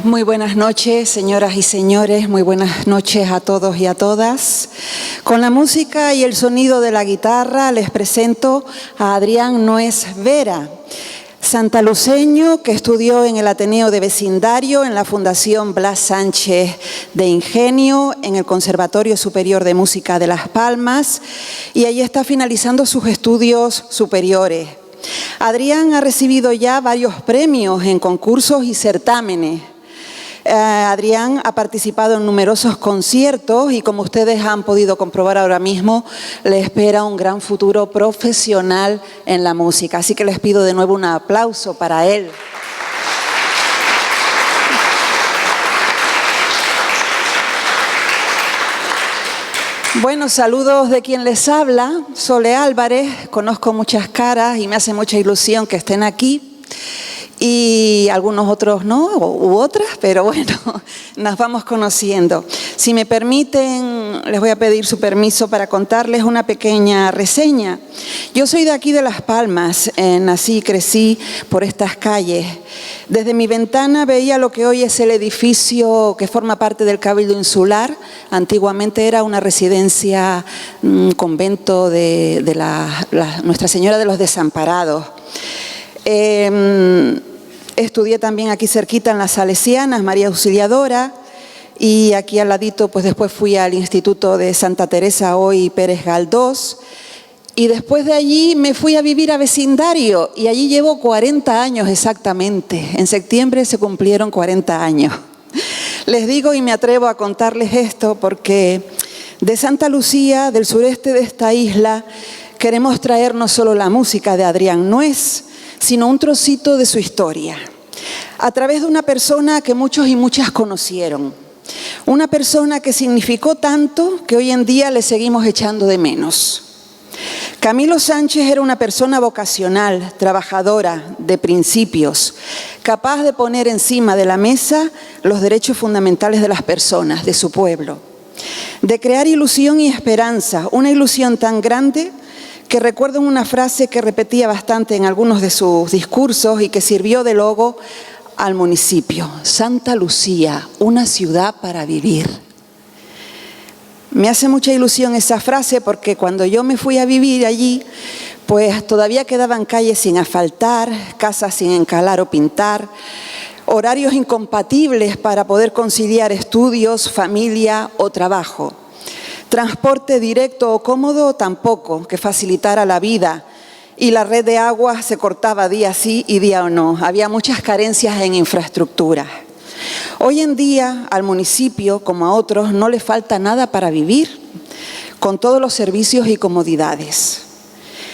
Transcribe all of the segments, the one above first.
Muy buenas noches, señoras y señores, muy buenas noches a todos y a todas. Con la música y el sonido de la guitarra les presento a Adrián Nuez Vera, santaluceño que estudió en el Ateneo de Vecindario, en la Fundación Blas Sánchez de Ingenio, en el Conservatorio Superior de Música de Las Palmas, y allí está finalizando sus estudios superiores. Adrián ha recibido ya varios premios en concursos y certámenes. Adrián ha participado en numerosos conciertos y, como ustedes han podido comprobar ahora mismo, le espera un gran futuro profesional en la música. Así que les pido de nuevo un aplauso para él. Bueno, saludos de quien les habla, Sole Álvarez. Conozco muchas caras y me hace mucha ilusión que estén aquí. Y algunos otros no, u otras, pero bueno, nos vamos conociendo. Si me permiten, les voy a pedir su permiso para contarles una pequeña reseña. Yo soy de aquí de Las Palmas, nací y crecí por estas calles. Desde mi ventana veía lo que hoy es el edificio que forma parte del Cabildo Insular. Antiguamente era una residencia, un convento de Nuestra Señora de los Desamparados. Estudié también aquí cerquita en las Salesianas, María Auxiliadora, y aquí al ladito pues después fui al Instituto de Santa Teresa, hoy Pérez Galdós, y después de allí me fui a vivir a Vecindario y allí llevo 40 años exactamente. En septiembre se cumplieron 40 años. Les digo y me atrevo a contarles esto porque de Santa Lucía, del sureste de esta isla, queremos traer no solo la música de Adrián Nuez, sino un trocito de su historia, a través de una persona que muchos y muchas conocieron, una persona que significó tanto que hoy en día le seguimos echando de menos. Camilo Sánchez era una persona vocacional, trabajadora, de principios, capaz de poner encima de la mesa los derechos fundamentales de las personas, de su pueblo, de crear ilusión y esperanza, una ilusión tan grande que recuerdo una frase que repetía bastante en algunos de sus discursos y que sirvió de logo al municipio: Santa Lucía, una ciudad para vivir. Me hace mucha ilusión esa frase porque cuando yo me fui a vivir allí, pues todavía quedaban calles sin asfaltar, casas sin encalar o pintar, horarios incompatibles para poder conciliar estudios, familia o trabajo. Transporte directo o cómodo tampoco, que facilitara la vida, y la red de agua se cortaba día sí y día no. Había muchas carencias en infraestructura. Hoy en día al municipio, como a otros, no le falta nada para vivir, con todos los servicios y comodidades.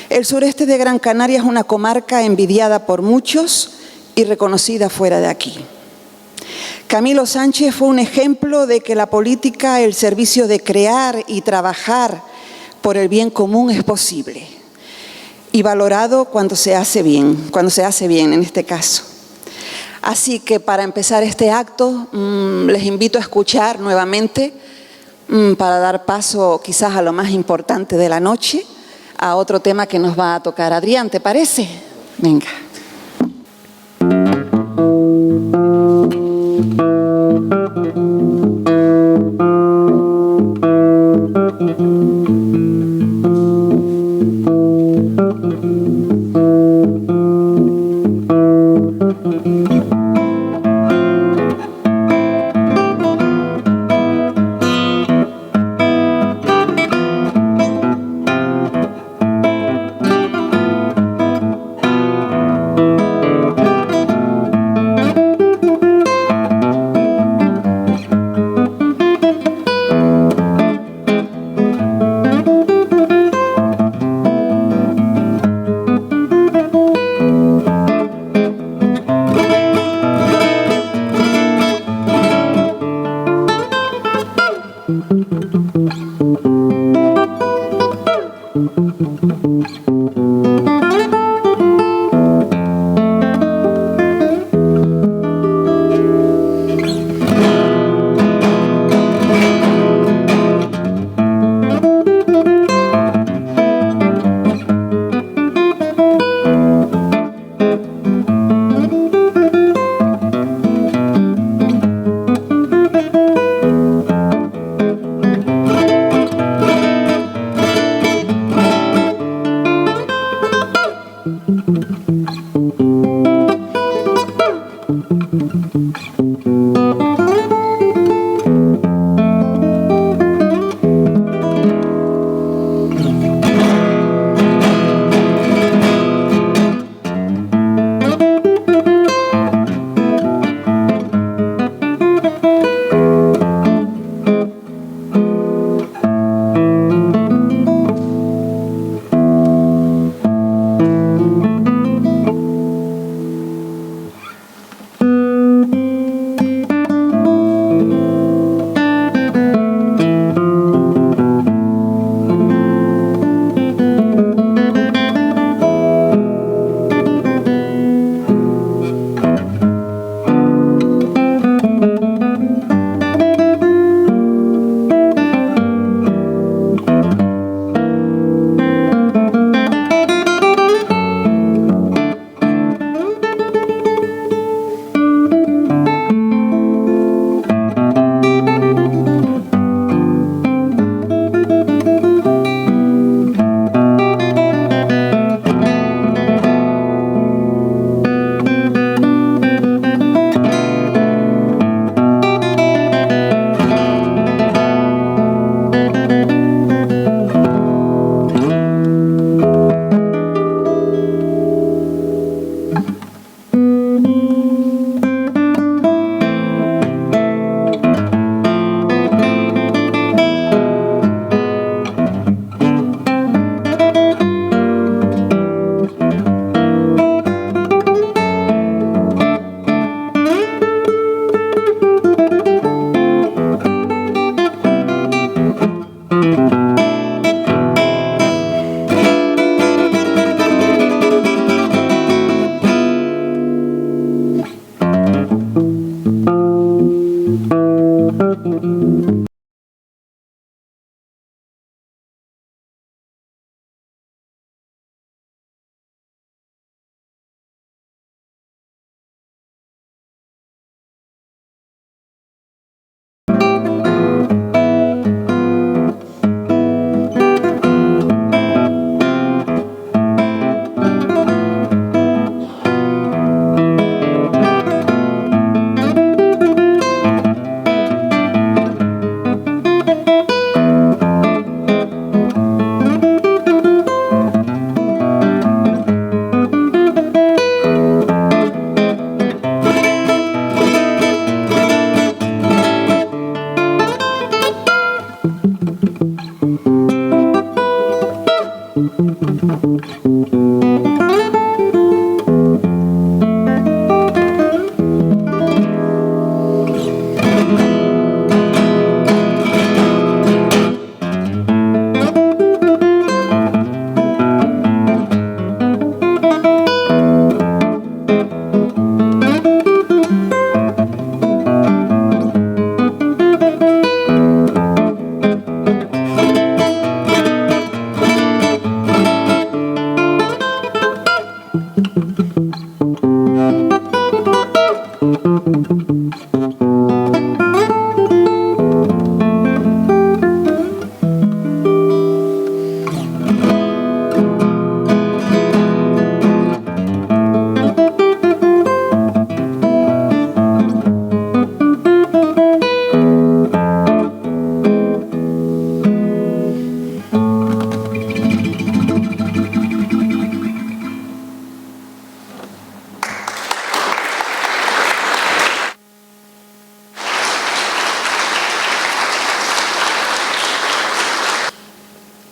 El sureste de Gran Canaria es una comarca envidiada por muchos y reconocida fuera de aquí. Camilo Sánchez fue un ejemplo de que la política, el servicio de crear y trabajar por el bien común es posible y valorado cuando se hace bien en este caso. Así que para empezar este acto les invito a escuchar nuevamente, para dar paso quizás a lo más importante de la noche, a otro tema que nos va a tocar Adrián, ¿te parece? Venga.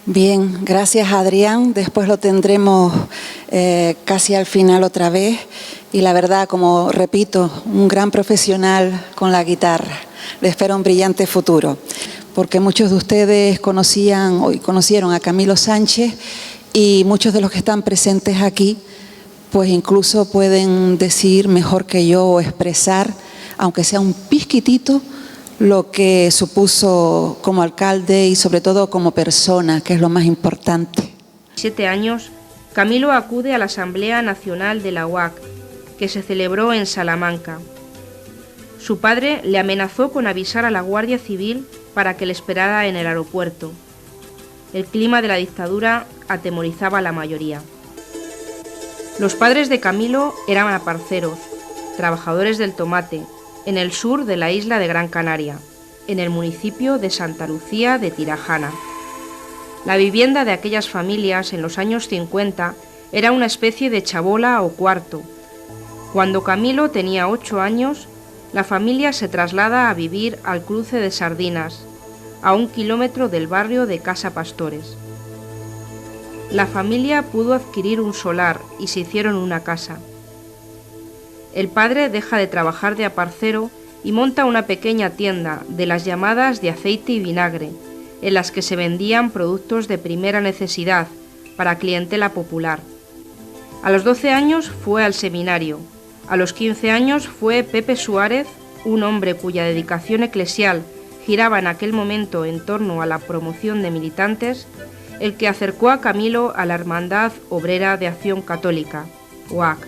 Bien, gracias Adrián. Después lo tendremos casi al final otra vez. Y la verdad, como repito, un gran profesional con la guitarra. Le espero un brillante futuro. Porque muchos de ustedes conocieron a Camilo Sánchez y muchos de los que están presentes aquí, pues incluso pueden decir mejor que yo o expresar, aunque sea un pizquitito, lo que supuso como alcalde y sobre todo como persona, que es lo más importante. 7 años, Camilo acude a la Asamblea Nacional de la UAC, que se celebró en Salamanca. Su padre le amenazó con avisar a la Guardia Civil para que le esperara en el aeropuerto. El clima de la dictadura atemorizaba a la mayoría. Los padres de Camilo eran aparceros, trabajadores del tomate, en el sur de la isla de Gran Canaria, en el municipio de Santa Lucía de Tirajana. La vivienda de aquellas familias en los años 50 era una especie de chabola o cuarto. Cuando Camilo tenía 8 años, la familia se traslada a vivir al cruce de Sardinas, a 1 kilómetro del barrio de Casa Pastores. La familia pudo adquirir un solar y se hicieron una casa. El padre deja de trabajar de aparcero y monta una pequeña tienda de las llamadas de aceite y vinagre, en las que se vendían productos de primera necesidad para clientela popular. A los 12 años fue al seminario. A los 15 años fue Pepe Suárez, un hombre cuya dedicación eclesial giraba en aquel momento en torno a la promoción de militantes, el que acercó a Camilo a la Hermandad Obrera de Acción Católica, UAC.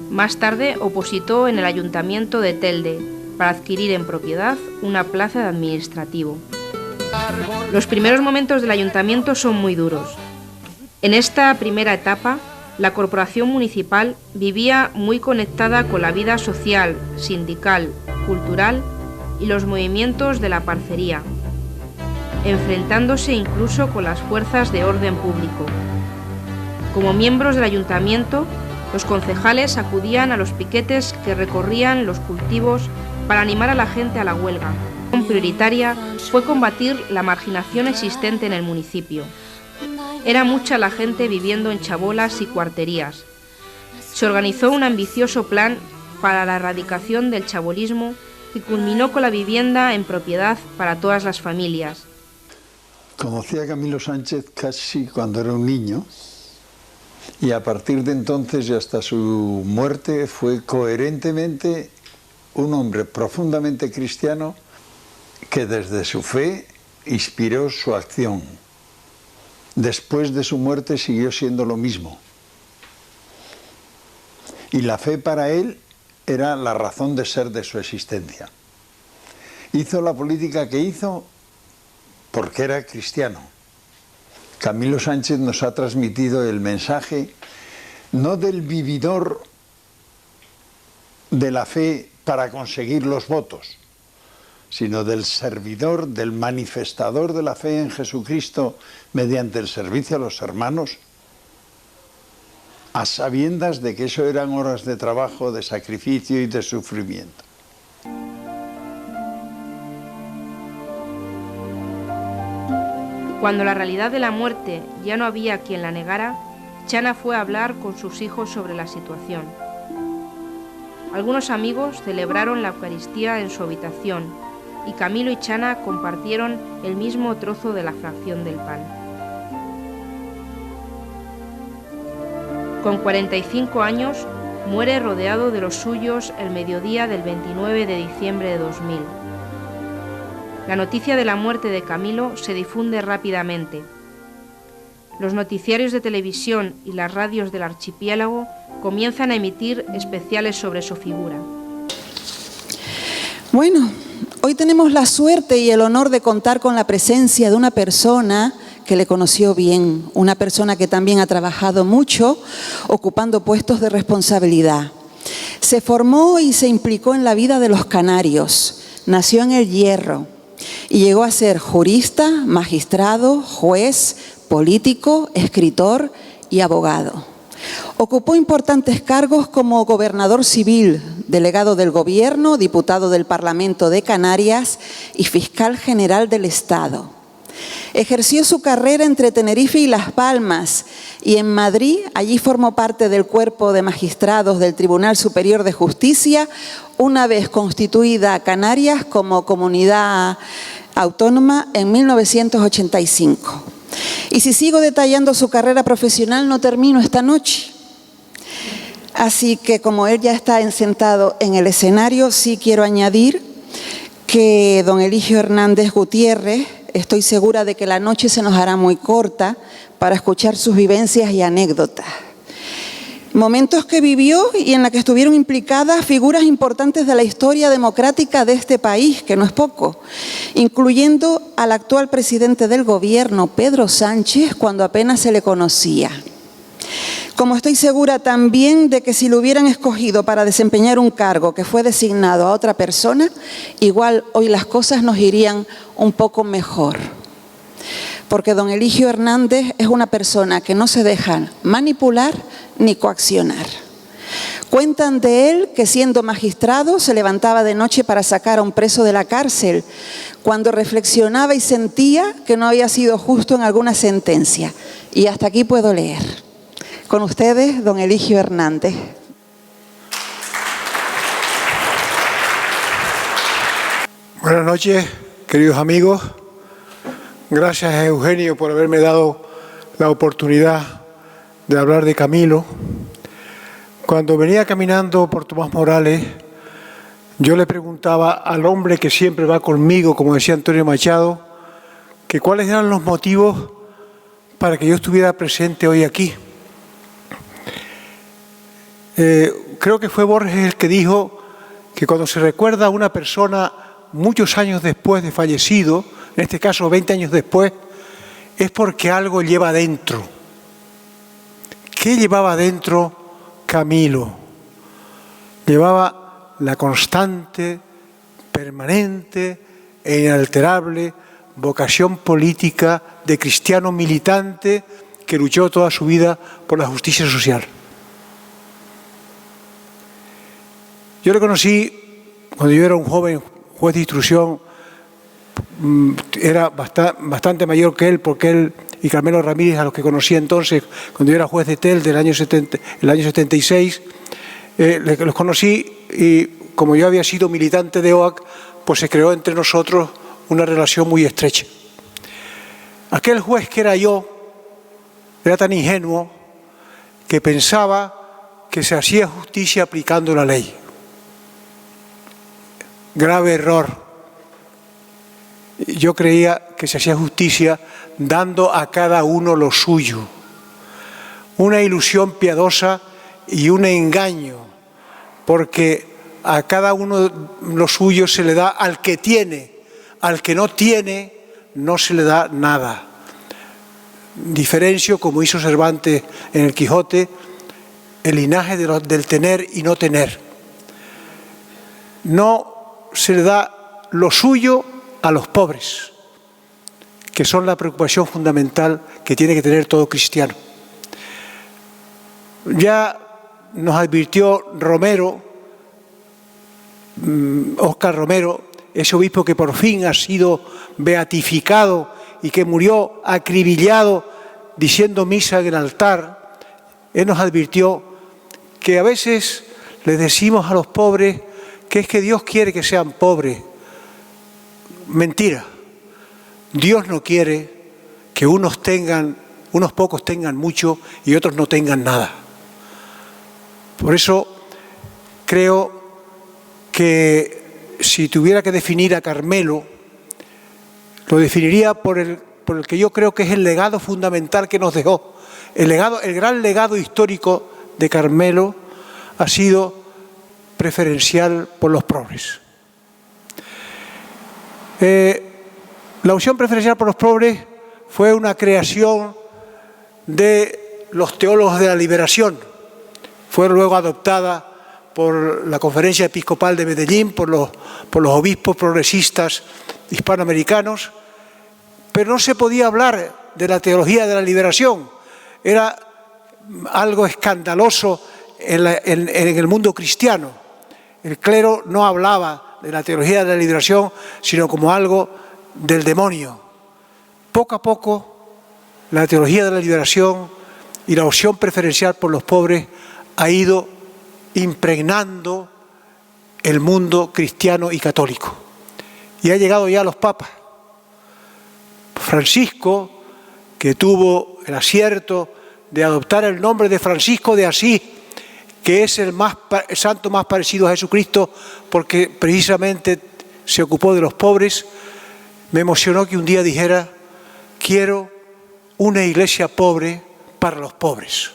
Más tarde opositó en el Ayuntamiento de Telde para adquirir en propiedad una plaza de administrativo. Los primeros momentos del ayuntamiento son muy duros. En esta primera etapa, la corporación municipal vivía muy conectada con la vida social, sindical, cultural y los movimientos de la parcería, enfrentándose incluso con las fuerzas de orden público. Como miembros del ayuntamiento, los concejales acudían a los piquetes que recorrían los cultivos para animar a la gente a la huelga. La acción prioritaria fue combatir la marginación existente en el municipio. Era mucha la gente viviendo en chabolas y cuarterías. Se organizó un ambicioso plan para la erradicación del chabolismo que culminó con la vivienda en propiedad para todas las familias. Conocí a Camilo Sánchez casi cuando era un niño y a partir de entonces y hasta su muerte fue coherentemente un hombre profundamente cristiano que desde su fe inspiró su acción. Después de su muerte siguió siendo lo mismo. Y la fe para él era la razón de ser de su existencia. Hizo la política que hizo porque era cristiano. Camilo Sánchez nos ha transmitido el mensaje no del vividor de la fe para conseguir los votos, sino del servidor, del manifestador de la fe en Jesucristo mediante el servicio a los hermanos, a sabiendas de que eso eran horas de trabajo, de sacrificio y de sufrimiento. Cuando la realidad de la muerte ya no había quien la negara, Chana fue a hablar con sus hijos sobre la situación. Algunos amigos celebraron la Eucaristía en su habitación y Camilo y Chana compartieron el mismo trozo de la fracción del pan. Con 45 años, muere rodeado de los suyos el mediodía del 29 de diciembre de 2000. La noticia de la muerte de Camilo se difunde rápidamente. Los noticiarios de televisión y las radios del archipiélago comienzan a emitir especiales sobre su figura. Bueno, hoy tenemos la suerte y el honor de contar con la presencia de una persona que le conoció bien, una persona que también ha trabajado mucho, ocupando puestos de responsabilidad. Se formó y se implicó en la vida de los canarios, nació en El Hierro y llegó a ser jurista, magistrado, juez, político, escritor y abogado. Ocupó importantes cargos como gobernador civil, delegado del Gobierno, diputado del Parlamento de Canarias y fiscal general del Estado. Ejerció su carrera entre Tenerife y Las Palmas y en Madrid, allí formó parte del cuerpo de magistrados del Tribunal Superior de Justicia, una vez constituida Canarias como comunidad autónoma en 1985. Y si sigo detallando su carrera profesional, no termino esta noche. Así que como él ya está sentado en el escenario, sí quiero añadir que don Eligio Hernández Gutiérrez, estoy segura de que la noche se nos hará muy corta para escuchar sus vivencias y anécdotas. Momentos que vivió y en la que estuvieron implicadas figuras importantes de la historia democrática de este país, que no es poco, incluyendo al actual presidente del gobierno, Pedro Sánchez, cuando apenas se le conocía. Como estoy segura también de que si lo hubieran escogido para desempeñar un cargo que fue designado a otra persona, igual hoy las cosas nos irían un poco mejor. Porque don Eligio Hernández es una persona que no se deja manipular ni coaccionar. Cuentan de él que siendo magistrado se levantaba de noche para sacar a un preso de la cárcel, cuando reflexionaba y sentía que no había sido justo en alguna sentencia. Y hasta aquí puedo leer. Con ustedes, don Eligio Hernández. Buenas noches, queridos amigos. Gracias a Eugenio por haberme dado la oportunidad de hablar de Camilo. Cuando venía caminando por Tomás Morales, yo le preguntaba al hombre que siempre va conmigo, como decía Antonio Machado, que cuáles eran los motivos para que yo estuviera presente hoy aquí. Creo que fue Borges el que dijo que cuando se recuerda a una persona muchos años después de fallecido, en este caso 20 años después, es porque algo lleva dentro. ¿Qué llevaba dentro Camilo? Llevaba la constante, permanente e inalterable vocación política de cristiano militante que luchó toda su vida por la justicia social. Yo le conocí cuando yo era un joven juez de instrucción, era bastante mayor que él, porque él y Carmelo Ramírez, a los que conocí entonces, cuando yo era juez de TEL del año 76, los conocí y como yo había sido militante de OAC, pues se creó entre nosotros una relación muy estrecha. Aquel juez que era yo, era tan ingenuo que pensaba que se hacía justicia aplicando la ley. Grave error. Yo creía que se hacía justicia dando a cada uno lo suyo. Una ilusión piadosa y un engaño, porque a cada uno lo suyo se le da al que tiene, al que no tiene no se le da nada. Diferencio, como hizo Cervantes en el Quijote, el linaje del tener y no tener. No se le da lo suyo a los pobres, que son la preocupación fundamental que tiene que tener todo cristiano. Ya nos advirtió Romero, Óscar Romero, ese obispo que por fin ha sido beatificado y que murió acribillado diciendo misa en el altar. Él nos advirtió que a veces les decimos a los pobres que es que Dios quiere que sean pobres. Mentira. Dios no quiere que unos pocos tengan mucho y otros no tengan nada. Por eso creo que si tuviera que definir a Carmelo, lo definiría por el que yo creo que es el legado fundamental que nos dejó. El gran legado histórico de Carmelo ha sido preferencial por los pobres. La opción preferencial por los pobres fue una creación de los teólogos de la liberación. Fue luego adoptada por la Conferencia Episcopal de Medellín, por los obispos progresistas hispanoamericanos, pero no se podía hablar de la teología de la liberación. Era algo escandaloso en el mundo cristiano. El clero no hablaba de la teología de la liberación, sino como algo del demonio. poco a poco la teología de la liberación y la opción preferencial por los pobres ha ido impregnando el mundo cristiano y católico. Y ha llegado ya a los papas. Francisco, que tuvo el acierto de adoptar el nombre de Francisco de Asís, que es el santo más parecido a Jesucristo, porque precisamente se ocupó de los pobres, me emocionó que un día dijera: quiero una iglesia pobre para los pobres.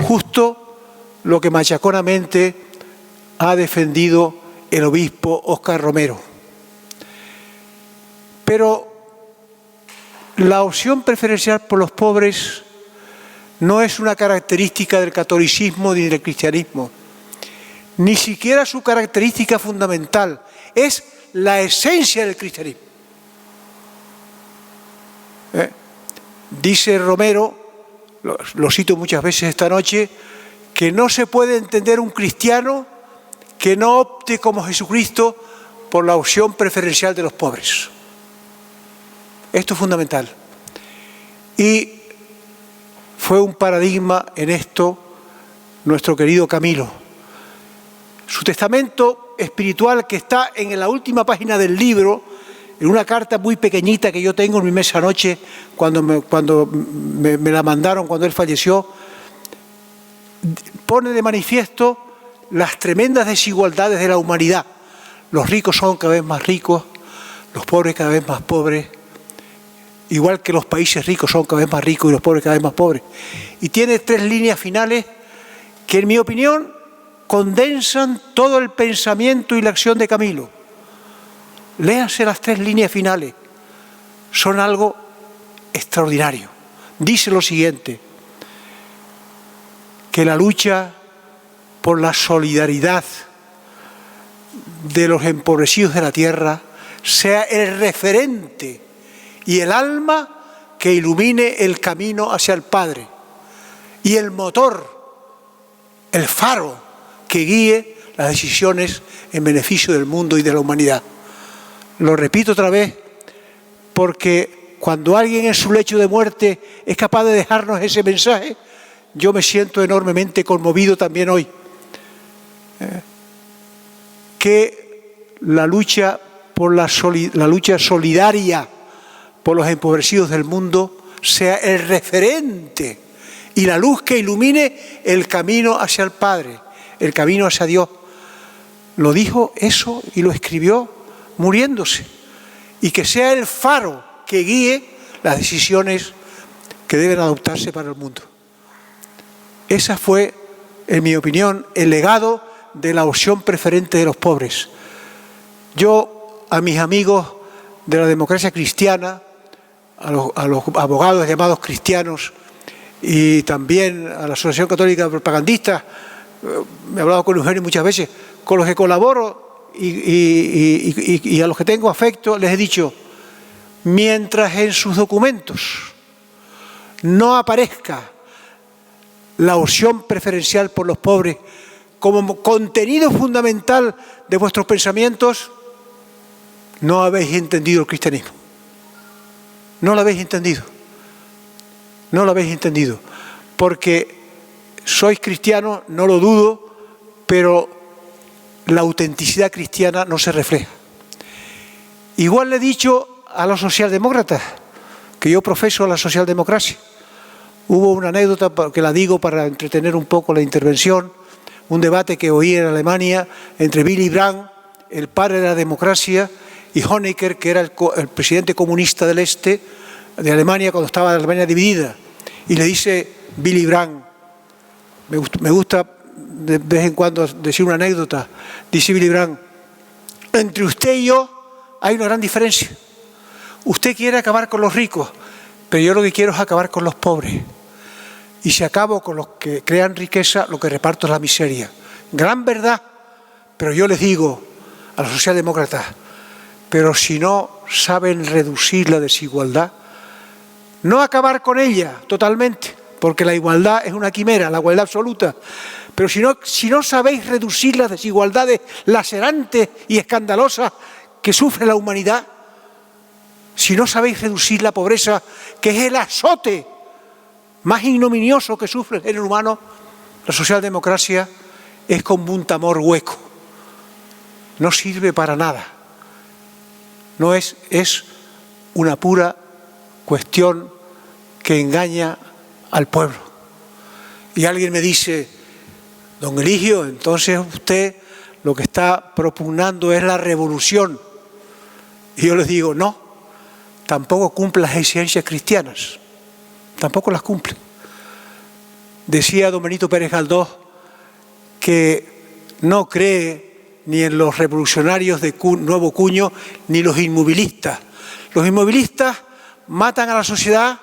Justo lo que machaconamente ha defendido el obispo Óscar Romero. Pero la opción preferencial por los pobres no es una característica del catolicismo ni del cristianismo, ni siquiera su característica fundamental, es la esencia del cristianismo. Dice Romero, lo cito muchas veces esta noche, que no se puede entender un cristiano que no opte como Jesucristo por la opción preferencial de los pobres. Esto es fundamental. Y fue un paradigma en esto nuestro querido Camilo. Su testamento espiritual, que está en la última página del libro, en una carta muy pequeñita que yo tengo en mi mesa anoche, cuando me la mandaron cuando él falleció, pone de manifiesto las tremendas desigualdades de la humanidad. Los ricos son cada vez más ricos, los pobres cada vez más pobres, igual que los países ricos son cada vez más ricos y los pobres cada vez más pobres. Y tiene 3 líneas finales que, en mi opinión, condensan todo el pensamiento y la acción de Camilo. Léanse las 3 líneas finales, son algo extraordinario. Dice lo siguiente: que la lucha por la solidaridad de los empobrecidos de la tierra sea el referente y el alma que ilumine el camino hacia el Padre, y el motor, el faro que guíe las decisiones en beneficio del mundo y de la humanidad. Lo repito otra vez, porque cuando alguien en su lecho de muerte es capaz de dejarnos ese mensaje, yo me siento enormemente conmovido también hoy. Que la lucha por la lucha solidaria por los empobrecidos del mundo sea el referente y la luz que ilumine el camino hacia el Padre, el camino hacia Dios. Lo dijo eso y lo escribió muriéndose. Y que sea el faro que guíe las decisiones que deben adoptarse para el mundo. Esa fue, en mi opinión, el legado de la opción preferente de los pobres. Yo, a mis amigos de la democracia cristiana, a los abogados llamados cristianos y también a la Asociación Católica de Propagandistas, me he hablado con Eugenio muchas veces, con los que colaboro y a los que tengo afecto, les he dicho: mientras en sus documentos no aparezca la opción preferencial por los pobres como contenido fundamental de vuestros pensamientos, no habéis entendido el cristianismo. No lo habéis entendido. No lo habéis entendido. Porque sois cristianos, no lo dudo, pero la autenticidad cristiana no se refleja. Igual le he dicho a los socialdemócratas, que yo profeso la socialdemocracia. Hubo una anécdota que la digo para entretener un poco la intervención, un debate que oí en Alemania entre Willy Brandt, el padre de la democracia, y Honecker, que era el presidente comunista del este de Alemania cuando estaba la Alemania dividida. Y le dice Willy Brandt, me gusta de vez en cuando decir una anécdota, dice Willy Brandt: entre usted y yo hay una gran diferencia. Usted quiere acabar con los ricos, pero yo lo que quiero es acabar con los pobres. Y si acabo con los que crean riqueza, lo que reparto es la miseria. Gran verdad, pero yo les digo a los socialdemócratas: pero si no saben reducir la desigualdad, no acabar con ella totalmente, porque la igualdad es una quimera, la igualdad absoluta, pero si no sabéis reducir las desigualdades lacerantes y escandalosas que sufre la humanidad, si no sabéis reducir la pobreza, que es el azote más ignominioso que sufre el género humano, la socialdemocracia es como un tambor hueco. No sirve para nada. No es una pura cuestión que engaña al pueblo. Y alguien me dice, don Eligio, entonces usted lo que está propugnando es la revolución. Y yo les digo, no, tampoco cumple las exigencias cristianas, tampoco las cumple. Decía don Benito Pérez Galdós que no cree ni en los revolucionarios de nuevo cuño ni los inmovilistas. Los inmovilistas matan a la sociedad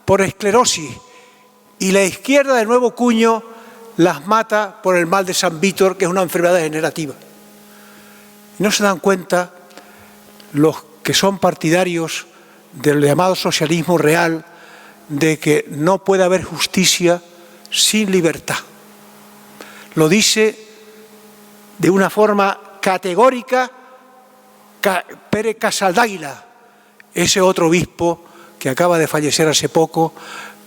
por esclerosis y la izquierda de nuevo cuño las mata por el mal de San Víctor, que es una enfermedad degenerativa. No se dan cuenta los que son partidarios del llamado socialismo real de que no puede haber justicia sin libertad. Lo dice de una forma categórica Pérez Casaldáguila, ese otro obispo que acaba de fallecer hace poco,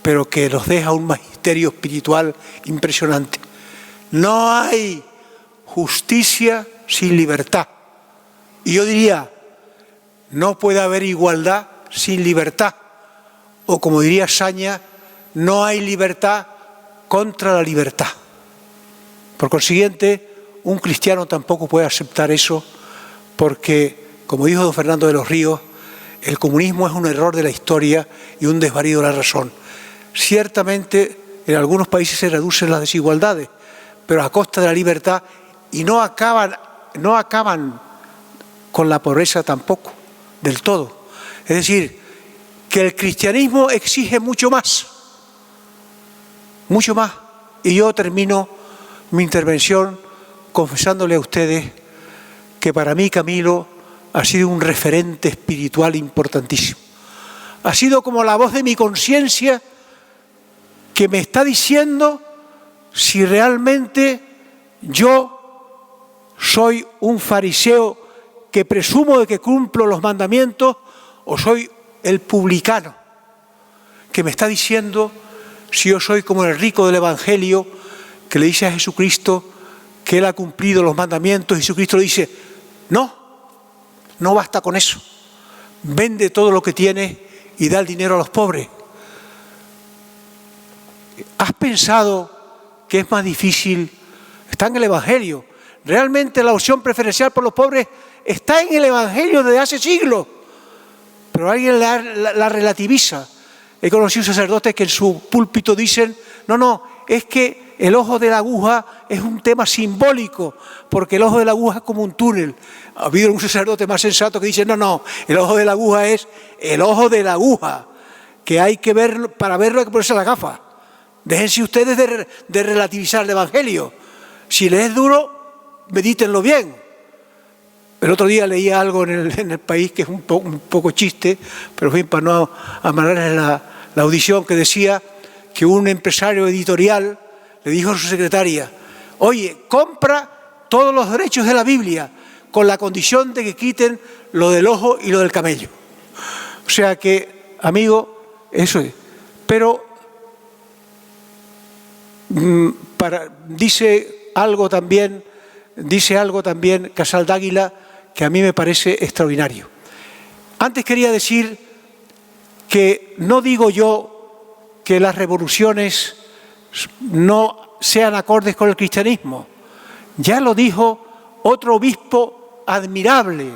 pero que nos deja un magisterio espiritual impresionante. No hay justicia sin libertad. Y yo diría, no puede haber igualdad sin libertad. O como diría Saña, no hay libertad contra la libertad. Por consiguiente, un cristiano tampoco puede aceptar eso porque, como dijo don Fernando de los Ríos, el comunismo es un error de la historia y un desvarío de la razón. Ciertamente, en algunos países se reducen las desigualdades, pero a costa de la libertad, y no acaban con la pobreza tampoco, del todo. Es decir, que el cristianismo exige mucho más. Y yo termino mi intervención confesándole a ustedes que para mí Camilo ha sido un referente espiritual importantísimo. Ha sido como la voz de mi conciencia que me está diciendo si realmente yo soy un fariseo que presumo de que cumplo los mandamientos o soy el publicano que me está diciendo si yo soy como el rico del Evangelio que le dice a Jesucristo que él ha cumplido los mandamientos y Jesucristo le dice, no basta con eso, vende todo lo que tienes y da el dinero a los pobres. ¿Has pensado que es más difícil? Está en el Evangelio. Realmente la opción preferencial por los pobres está en el Evangelio desde hace siglos, pero alguien la relativiza. He conocido sacerdotes que en su púlpito dicen, no, es que el ojo de la aguja es un tema simbólico, porque el ojo de la aguja es como un túnel. Ha habido un sacerdote más sensato que dice, no, el ojo de la aguja es el ojo de la aguja, que hay que verlo, para verlo hay que ponerse la gafa. Déjense ustedes de relativizar el Evangelio. Si les es duro, medítenlo bien. El otro día leía algo en el País que es un poco chiste, pero en fin, para no amargarles la audición, que decía que un empresario editorial le dijo a su secretaria, oye, compra todos los derechos de la Biblia con la condición de que quiten lo del ojo y lo del camello. O sea que, amigo, eso es. Pero dice algo también Casaldáguila que a mí me parece extraordinario. Antes quería decir que no digo yo que las revoluciones no sean acordes con el cristianismo. Ya lo dijo otro obispo admirable,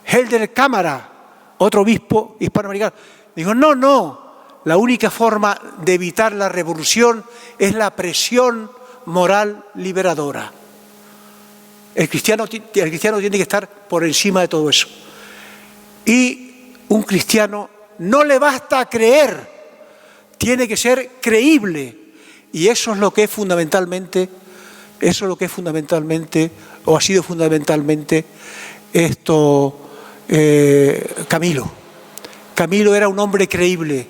Helder Cámara, otro obispo hispanoamericano. Dijo, no, la única forma de evitar la revolución es la presión moral liberadora. El cristiano tiene que estar por encima de todo eso. Y un cristiano no le basta creer, tiene que ser creíble. Y eso es lo que es fundamentalmente, o ha sido fundamentalmente Camilo. Camilo era un hombre creíble.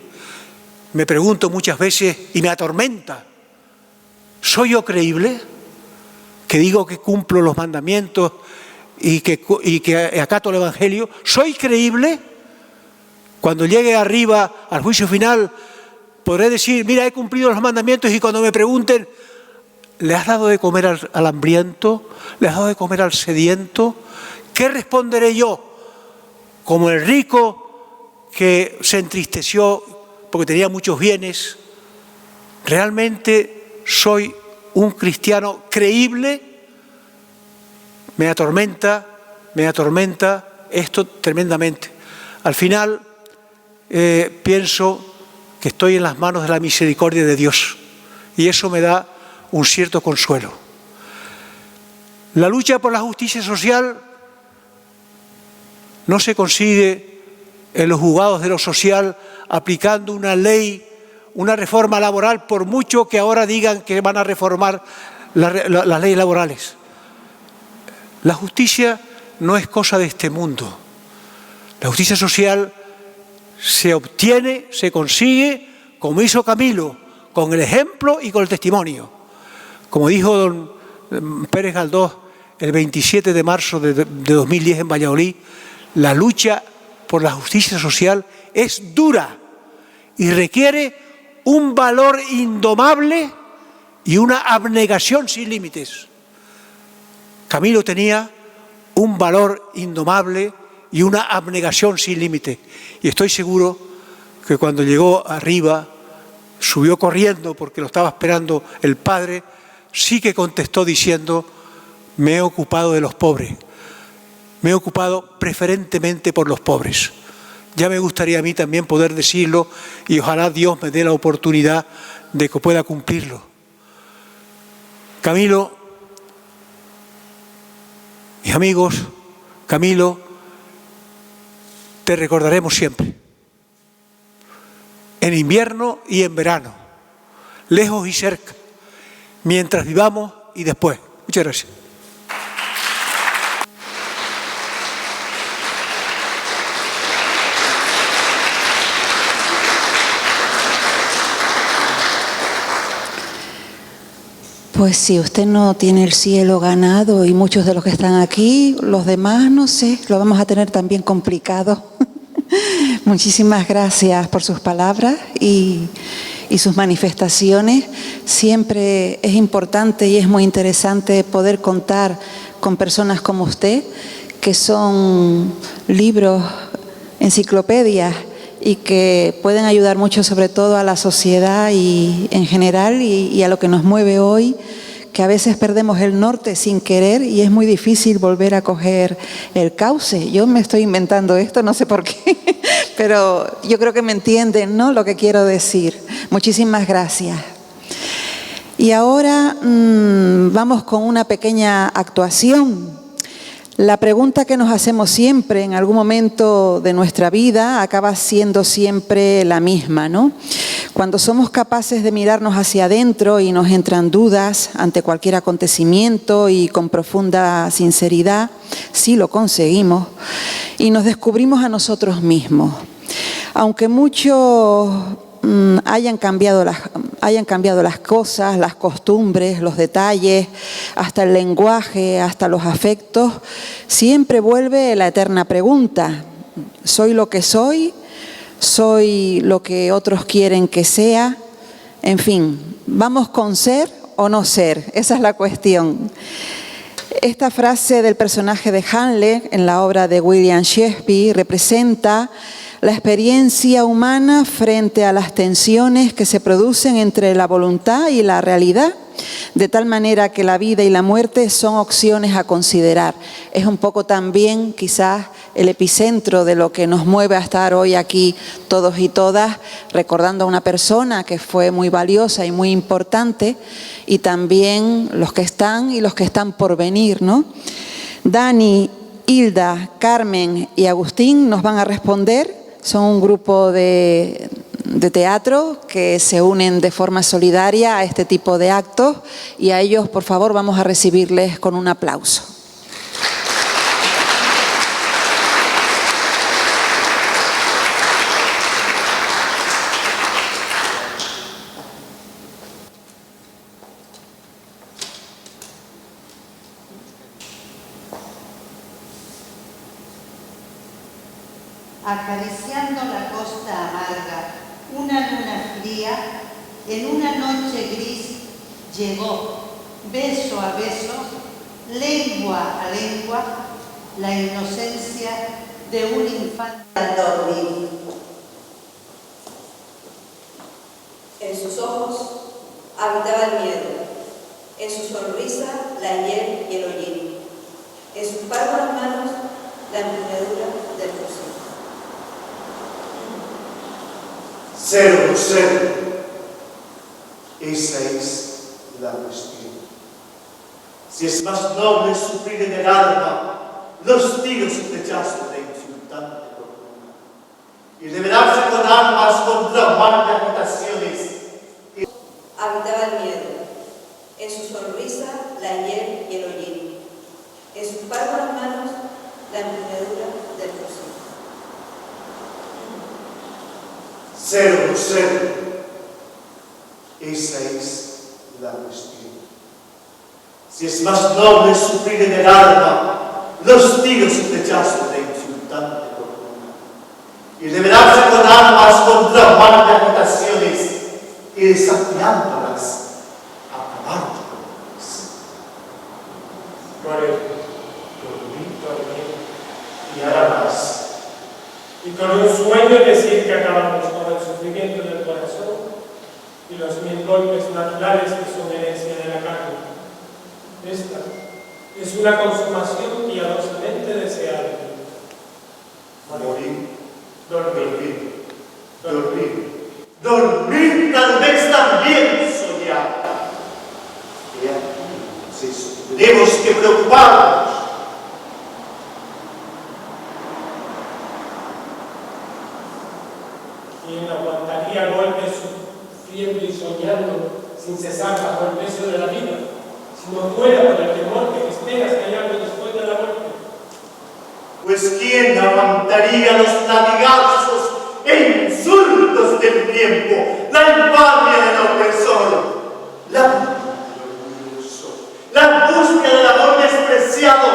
Me pregunto muchas veces y me atormenta, ¿soy yo creíble? Que digo que cumplo los mandamientos y que acato el Evangelio. ¿Soy creíble? Cuando llegue arriba al juicio final, podré decir, mira, he cumplido los mandamientos, y cuando me pregunten, ¿le has dado de comer al hambriento? ¿Le has dado de comer al sediento? ¿Qué responderé yo? Como el rico que se entristeció porque tenía muchos bienes. ¿Realmente soy un cristiano creíble? Me atormenta esto tremendamente. Al final pienso que estoy en las manos de la misericordia de Dios, y eso me da un cierto consuelo. La lucha por la justicia social no se consigue en los juzgados de lo social aplicando una ley, una reforma laboral, por mucho que ahora digan que van a reformar las leyes laborales. La justicia no es cosa de este mundo. La justicia social se obtiene, se consigue, como hizo Camilo, con el ejemplo y con el testimonio. Como dijo don Pérez Galdós el 27 de marzo de 2010 en Valladolid, la lucha por la justicia social es dura y requiere un valor indomable y una abnegación sin límites. Camilo tenía un valor indomable y una abnegación sin límite. Y estoy seguro que cuando llegó arriba, subió corriendo porque lo estaba esperando el padre, sí que contestó diciendo, me he ocupado de los pobres, me he ocupado preferentemente por los pobres. Ya me gustaría a mí también poder decirlo, y ojalá Dios me dé la oportunidad de que pueda cumplirlo. Camilo, mis amigos, Camilo, te recordaremos siempre, en invierno y en verano, lejos y cerca, mientras vivamos y después. Muchas gracias. Pues si usted no tiene el cielo ganado, y muchos de los que están aquí, los demás, no sé, lo vamos a tener también complicado. Muchísimas gracias por sus palabras y sus manifestaciones. Siempre es importante y es muy interesante poder contar con personas como usted, que son libros, enciclopedias, y que pueden ayudar mucho, sobre todo a la sociedad y en general, y a lo que nos mueve hoy, que a veces perdemos el norte sin querer y es muy difícil volver a coger el cauce. Yo me estoy inventando esto, no sé por qué, pero yo creo que me entienden, ¿no?, lo que quiero decir. Muchísimas gracias. Y ahora vamos con una pequeña actuación. La pregunta que nos hacemos siempre en algún momento de nuestra vida acaba siendo siempre la misma, ¿no? Cuando somos capaces de mirarnos hacia adentro y nos entran dudas ante cualquier acontecimiento y con profunda sinceridad, sí lo conseguimos y nos descubrimos a nosotros mismos. Aunque muchos hayan cambiado las cosas, las costumbres, los detalles, hasta el lenguaje, hasta los afectos, siempre vuelve la eterna pregunta: ¿soy lo que soy? ¿Soy lo que otros quieren que sea? En fin, ¿vamos con ser o no ser? Esa es la cuestión. Esta frase del personaje de Hamlet en la obra de William Shakespeare representa la experiencia humana frente a las tensiones que se producen entre la voluntad y la realidad, de tal manera que la vida y la muerte son opciones a considerar. Es un poco también quizás el epicentro de lo que nos mueve a estar hoy aquí todos y todas, recordando a una persona que fue muy valiosa y muy importante, y también los que están y los que están por venir, ¿no? Dani, Hilda, Carmen y Agustín nos van a responder. Son un grupo de teatro que se unen de forma solidaria a este tipo de actos, y a ellos, por favor, vamos a recibirles con un aplauso. Acariciando la día, en una noche gris, llegó, beso a beso, lengua a lengua, la inocencia de un infante al dormir. En sus ojos habitaba el miedo, en su sonrisa la hiel y el hollín, en sus párpadas manos la empuñadura del fusil. 0-0. Esa es la cuestión. Si es más noble sufrir en el alma los tiros y flechazos de insultante tortura y rebelarse con armas contra un mar de agitaciones. Habitaba el miedo, en su sonrisa la hiel y el hollín, en sus párpadas manos la empuñadura del fusil. 0-0. Esa es la cuestión. Si es más noble sufrir en el alma los tiros y flechazos de insultante tortura y rebelarse con armas contra un mar de agitaciones y desafiándolas a acabar con ellas. Morir, dormir, y ahora más. Y con un sueño decir que acabamos con el sufrimiento del corazón y los 1000 golpes naturales que son herencia de la carne. Esta es una consumación piadosamente deseable. Morir, Dormir. dormir, dormir, tal vez también soñar. Y aquí es eso. Tenemos que preocuparnos. ¿Quién aguantaría golpes sufriendo y soñando sin cesar bajo el peso de la vida? Si no fuera por el temor que esperas que hay algo después de la muerte. Pues ¿quién aguantaría los latigazos e insultos del tiempo, la infamia del opresor, la burla del orgulloso, la angustia del amor despreciado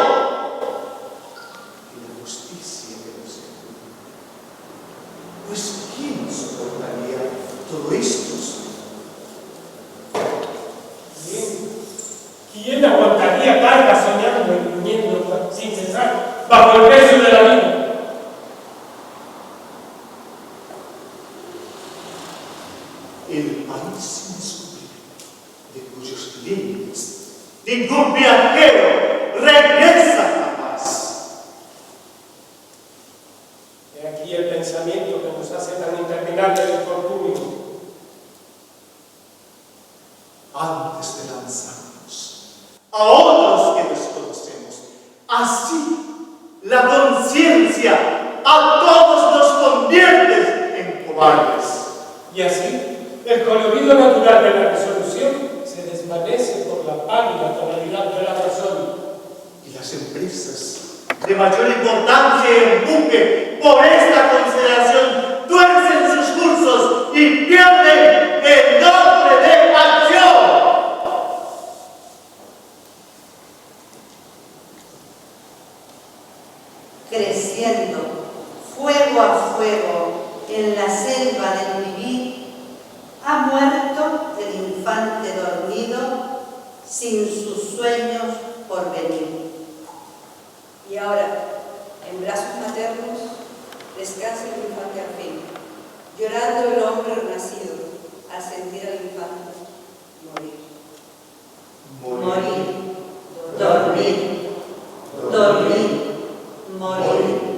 y la justicia que nos encuentra? Pues ¿quién soportaría todo esto? ¿Quién aguantaría cargas soñando y gruñendo sin cesar bajo el peso de la vida? El país inscrutible, de cuyos límites ningún viajero regresa jamás. He aquí el pensamiento que nos hace tan interminable el infortunio. Antes de lanzarnos a otros que desconocemos, así la conciencia a todos nos convierte en cobardes. Y así, el colorido natural de la resolución se desvanece por la pálida tonalidad de la razón. Y las empresas de mayor importancia y empuje por esta consideración tuercen sus cursos y pierden el nombre de acción. Creciendo, fuego a fuego, en la selva del vivir, ha muerto el infante dormido sin sus sueños por venir. Y ahora, en brazos maternos, descansa el infante al fin, llorando el hombre renacido al sentir al infante morir. Morir, dormir, dormir, morir.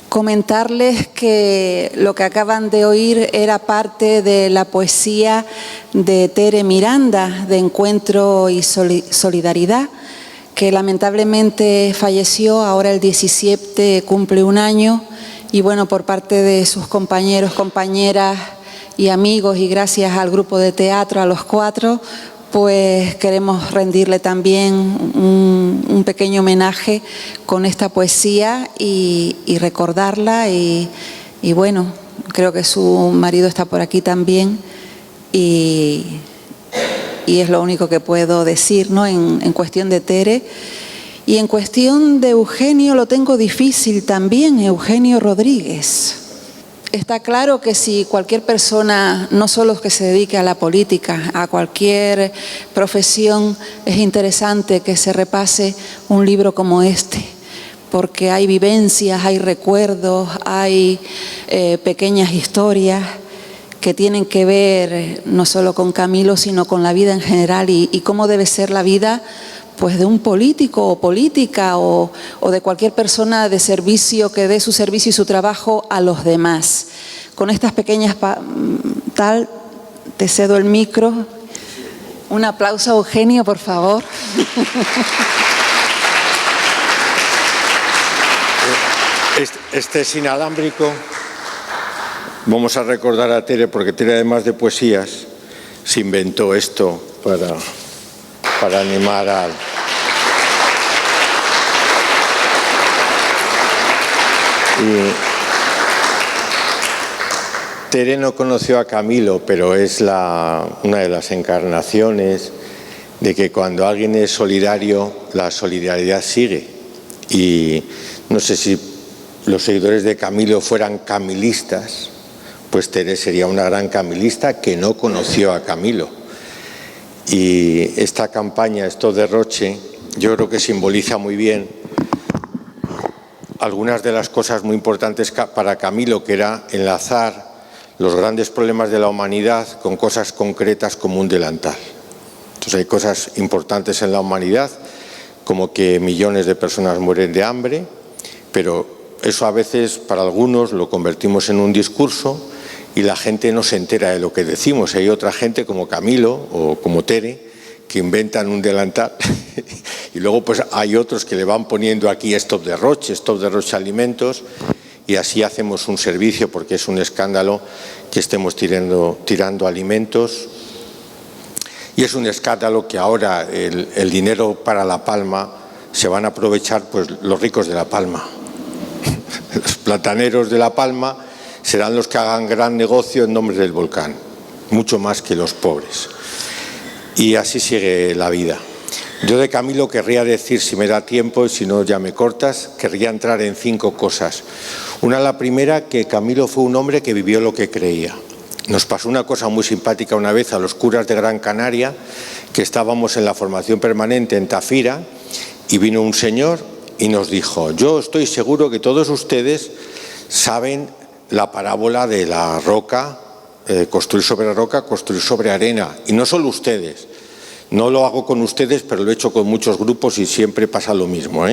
Comentarles que lo que acaban de oír era parte de la poesía de Tere Miranda, de Encuentro y Solidaridad, que lamentablemente falleció, ahora el 17 cumple un año, y bueno, por parte de sus compañeros, compañeras y amigos, y gracias al grupo de teatro, a los 4, pues queremos rendirle también un pequeño homenaje con esta poesía y recordarla y bueno, creo que su marido está por aquí también y es lo único que puedo decir, ¿no?, en cuestión de Tere. Y en cuestión de Eugenio lo tengo difícil también, Eugenio Rodríguez. Está claro que si cualquier persona, no solo que se dedique a la política, a cualquier profesión, es interesante que se repase un libro como este, porque hay vivencias, hay recuerdos, hay pequeñas historias que tienen que ver no solo con Camilo, sino con la vida en general y cómo debe ser la vida, pues, de un político o política o de cualquier persona de servicio que dé su servicio y su trabajo a los demás. Con estas pequeñas te cedo el micro. Un aplauso a Eugenio, por favor. Este es inalámbrico. Vamos a recordar a Tere, porque Tere, además de poesías, se inventó esto para animar al... Tere no conoció a Camilo, pero es una de las encarnaciones de que cuando alguien es solidario, la solidaridad sigue. Y no sé si los seguidores de Camilo fueran camilistas, pues Tere sería una gran camilista que no conoció a Camilo. Y esta campaña, Stop Derroche, yo creo que simboliza muy bien algunas de las cosas muy importantes para Camilo, que era enlazar los grandes problemas de la humanidad con cosas concretas como un delantal. Entonces hay cosas importantes en la humanidad, como que millones de personas mueren de hambre, pero eso a veces para algunos lo convertimos en un discurso y la gente no se entera de lo que decimos. Hay otra gente como Camilo o como Tere que inventan un delantal y luego pues hay otros que le van poniendo aquí Stop Derroche alimentos, y así hacemos un servicio, porque es un escándalo que estemos tirando alimentos, y es un escándalo que ahora el dinero para La Palma se van a aprovechar pues los ricos de La Palma. Los plataneros de La Palma serán los que hagan gran negocio en nombre del volcán, mucho más que los pobres. Y así sigue la vida. Yo de Camilo querría decir, si me da tiempo y si no ya me cortas, querría entrar en 5 cosas. La primera, que Camilo fue un hombre que vivió lo que creía. Nos pasó una cosa muy simpática una vez a los curas de Gran Canaria, que estábamos en la formación permanente en Tafira, y vino un señor y nos dijo: yo estoy seguro que todos ustedes saben la parábola de la roca, construir sobre roca, construir sobre arena. Y no solo ustedes, no lo hago con ustedes, pero lo he hecho con muchos grupos y siempre pasa lo mismo,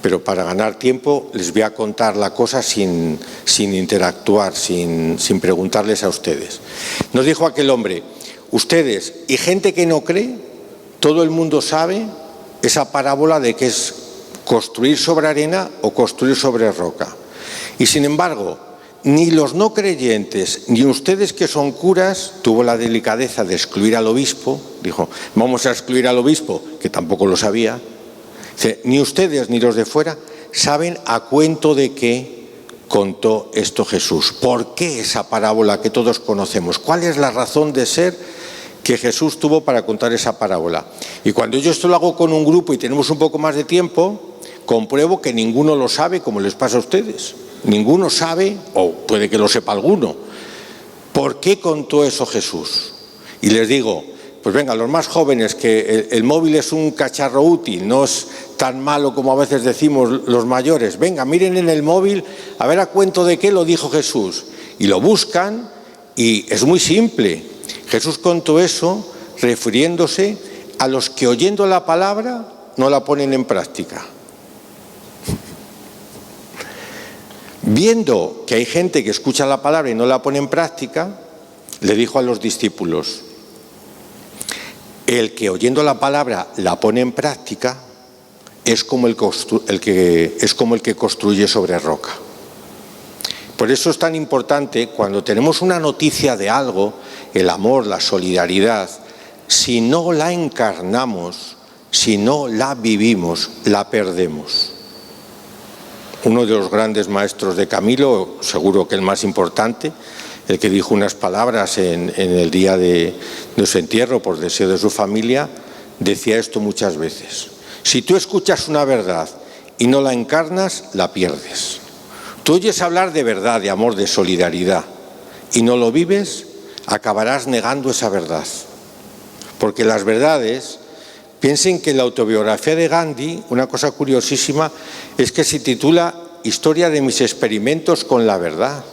Pero para ganar tiempo les voy a contar la cosa sin interactuar, sin preguntarles a ustedes. Nos dijo aquel hombre: ustedes y gente que no cree, todo el mundo sabe esa parábola de que es construir sobre arena o construir sobre roca. Y sin embargo, ni los no creyentes, ni ustedes que son curas, tuvo la delicadeza de excluir al obispo. Dijo: vamos a excluir al obispo, que tampoco lo sabía. Dice: ni ustedes ni los de fuera saben a cuento de qué contó esto Jesús. ¿Por qué esa parábola que todos conocemos? ¿Cuál es la razón de ser que Jesús tuvo para contar esa parábola? Y cuando yo esto lo hago con un grupo y tenemos un poco más de tiempo, compruebo que ninguno lo sabe, como les pasa a ustedes. Ninguno sabe, o puede que lo sepa alguno, ¿por qué contó eso Jesús? Y les digo: pues venga, los más jóvenes, que el móvil es un cacharro útil, no es tan malo como a veces decimos los mayores. Venga, miren en el móvil a ver a cuento de qué lo dijo Jesús. Y lo buscan y es muy simple. Jesús contó eso refiriéndose a los que, oyendo la palabra, no la ponen en práctica. Viendo que hay gente que escucha la palabra y no la pone en práctica, le dijo a los discípulos: el que oyendo la palabra la pone en práctica es como el que construye sobre roca. Por eso es tan importante, cuando tenemos una noticia de algo, el amor, la solidaridad, si no la encarnamos, si no la vivimos, la perdemos. Uno de los grandes maestros de Camilo, seguro que el más importante, el que dijo unas palabras en el día de su entierro por deseo de su familia, decía esto muchas veces: si tú escuchas una verdad y no la encarnas, la pierdes. Tú oyes hablar de verdad, de amor, de solidaridad, y no lo vives, acabarás negando esa verdad. Porque las verdades, piensen que la autobiografía de Gandhi, una cosa curiosísima, es que se titula Historia de mis experimentos con la verdad.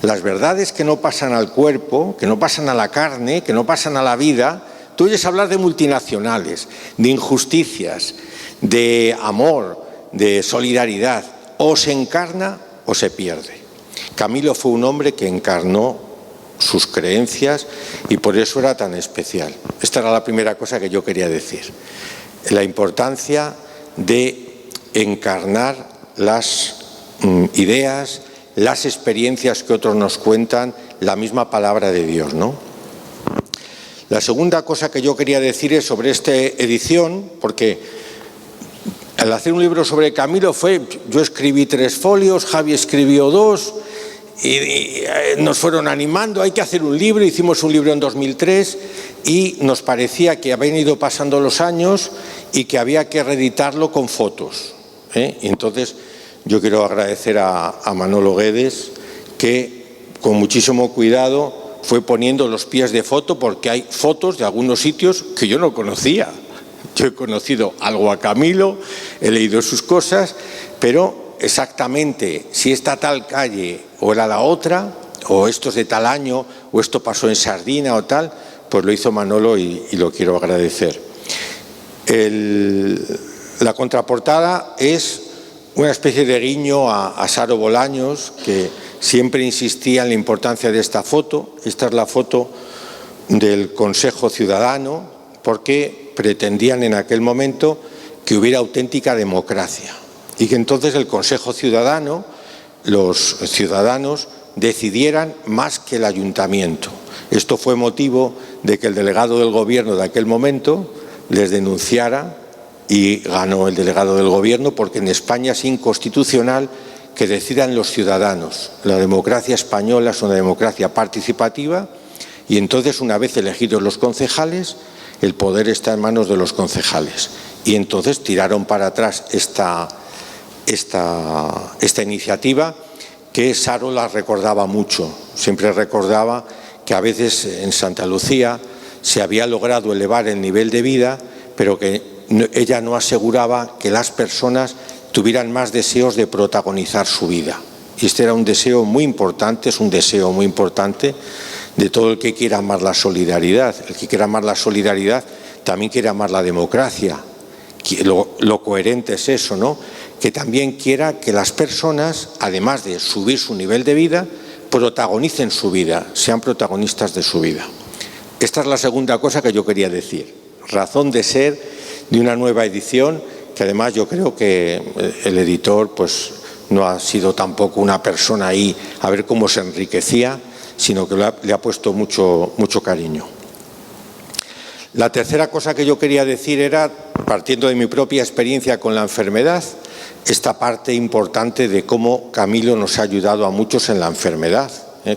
Las verdades que no pasan al cuerpo, que no pasan a la carne, que no pasan a la vida. Tú oyes hablar de multinacionales, de injusticias, de amor, de solidaridad. O se encarna o se pierde. Camilo fue un hombre que encarnó sus creencias y por eso era tan especial. Esta era la primera cosa que yo quería decir. La importancia de encarnar las ideas, las experiencias que otros nos cuentan, la misma palabra de Dios, ¿no? La segunda cosa que yo quería decir es sobre esta edición, porque al hacer un libro sobre Camilo yo escribí 3 folios, Javi escribió 2 y nos fueron animando, hay que hacer un libro, hicimos un libro en 2003 y nos parecía que habían ido pasando los años y que había que reeditarlo con fotos, Y entonces yo quiero agradecer a Manolo Guedes que con muchísimo cuidado fue poniendo los pies de foto, porque hay fotos de algunos sitios que yo no conocía. Yo he conocido algo a Camilo, he leído sus cosas, pero exactamente si esta tal calle o era la otra, o esto es de tal año, o esto pasó en Sardina o tal, pues lo hizo Manolo y lo quiero agradecer. La contraportada es una especie de guiño a Saro Bolaños, que siempre insistía en la importancia de esta foto. Esta es la foto del Consejo Ciudadano, porque pretendían en aquel momento que hubiera auténtica democracia y que entonces el Consejo Ciudadano, los ciudadanos, decidieran más que el ayuntamiento. Esto fue motivo de que el delegado del gobierno de aquel momento les denunciara y ganó el delegado del gobierno, porque en España es inconstitucional que decidan los ciudadanos. La democracia española es una democracia participativa y entonces, una vez elegidos los concejales, el poder está en manos de los concejales. Y entonces tiraron para atrás esta iniciativa, que Saro la recordaba mucho. Siempre recordaba que a veces en Santa Lucía se había logrado elevar el nivel de vida, pero que ella no aseguraba que las personas tuvieran más deseos de protagonizar su vida. Y este era un deseo muy importante, es un deseo muy importante de todo el que quiera amar la solidaridad. El que quiera amar la solidaridad también quiere amar la democracia. Lo coherente es eso, ¿no? Que también quiera que las personas, además de subir su nivel de vida, protagonicen su vida, sean protagonistas de su vida. Esta es la segunda cosa que yo quería decir. Razón de ser de una nueva edición, que además yo creo que el editor pues no ha sido tampoco una persona ahí a ver cómo se enriquecía, sino que le ha puesto mucho cariño. La tercera cosa que yo quería decir era, partiendo de mi propia experiencia con la enfermedad, esta parte importante de cómo Camilo nos ha ayudado a muchos en la enfermedad.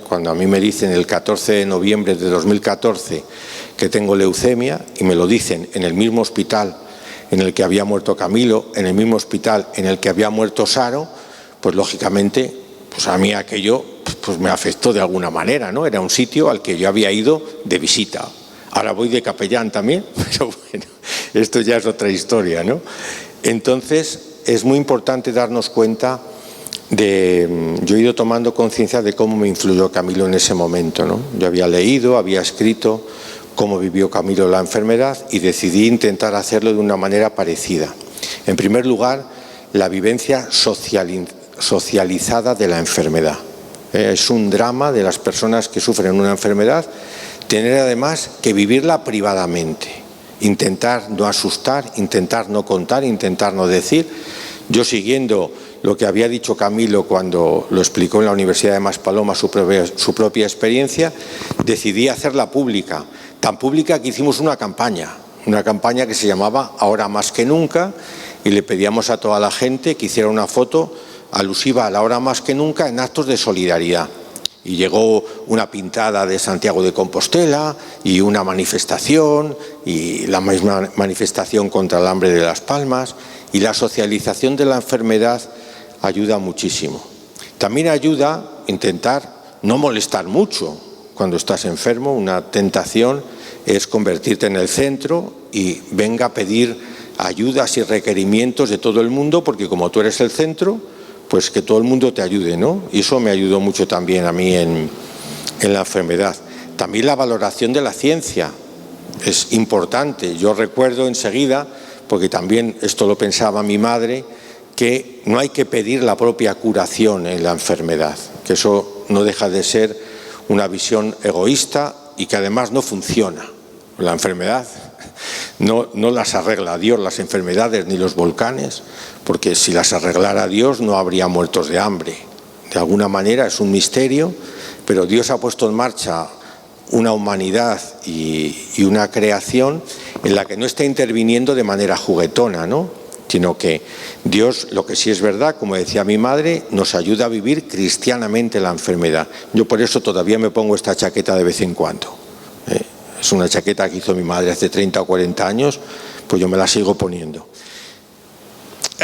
Cuando a mí me dicen el 14 de noviembre de 2014 que tengo leucemia, y me lo dicen en el mismo hospital en el que había muerto Camilo, en el mismo hospital en el que había muerto Saro, pues lógicamente pues a mí aquello pues me afectó de alguna manera, ¿no? Era un sitio al que yo había ido de visita. Ahora voy de capellán también, pero bueno, esto ya es otra historia, ¿no? Entonces es muy importante darnos cuenta yo he ido tomando conciencia de cómo me influyó Camilo en ese momento, ¿no? Yo había leído, había escrito cómo vivió Camilo la enfermedad y decidí intentar hacerlo de una manera parecida. En primer lugar, la vivencia socializada de la enfermedad. Es un drama de las personas que sufren una enfermedad, tener además que vivirla privadamente, intentar no asustar, intentar no contar, intentar no decir. Yo, siguiendo lo que había dicho Camilo cuando lo explicó en la Universidad de Maspalomas, su propia experiencia, decidí hacerla pública. Tan pública que hicimos una campaña que se llamaba Ahora más que nunca, y le pedíamos a toda la gente que hiciera una foto alusiva a la Ahora más que nunca en actos de solidaridad. Y llegó una pintada de Santiago de Compostela y una manifestación, y la misma manifestación contra el hambre de Las Palmas, y la socialización de la enfermedad ayuda muchísimo. También ayuda a intentar no molestar mucho cuando estás enfermo. Una tentación es convertirte en el centro y venga a pedir ayudas y requerimientos de todo el mundo, porque como tú eres el centro, pues que todo el mundo te ayude, ¿no? Y eso me ayudó mucho también a mí en la enfermedad. También la valoración de la ciencia es importante. Yo recuerdo enseguida, porque también esto lo pensaba mi madre, que no hay que pedir la propia curación en la enfermedad, que eso no deja de ser una visión egoísta y que además no funciona. La enfermedad no las arregla Dios, las enfermedades ni los volcanes, porque si las arreglara Dios no habría muertos de hambre. De alguna manera es un misterio, pero Dios ha puesto en marcha una humanidad y una creación en la que no está interviniendo de manera juguetona, ¿no? Sino que Dios, lo que sí es verdad, como decía mi madre, nos ayuda a vivir cristianamente la enfermedad. Yo por eso todavía me pongo esta chaqueta de vez en cuando. Es una chaqueta que hizo mi madre hace 30 o 40 años, pues yo me la sigo poniendo.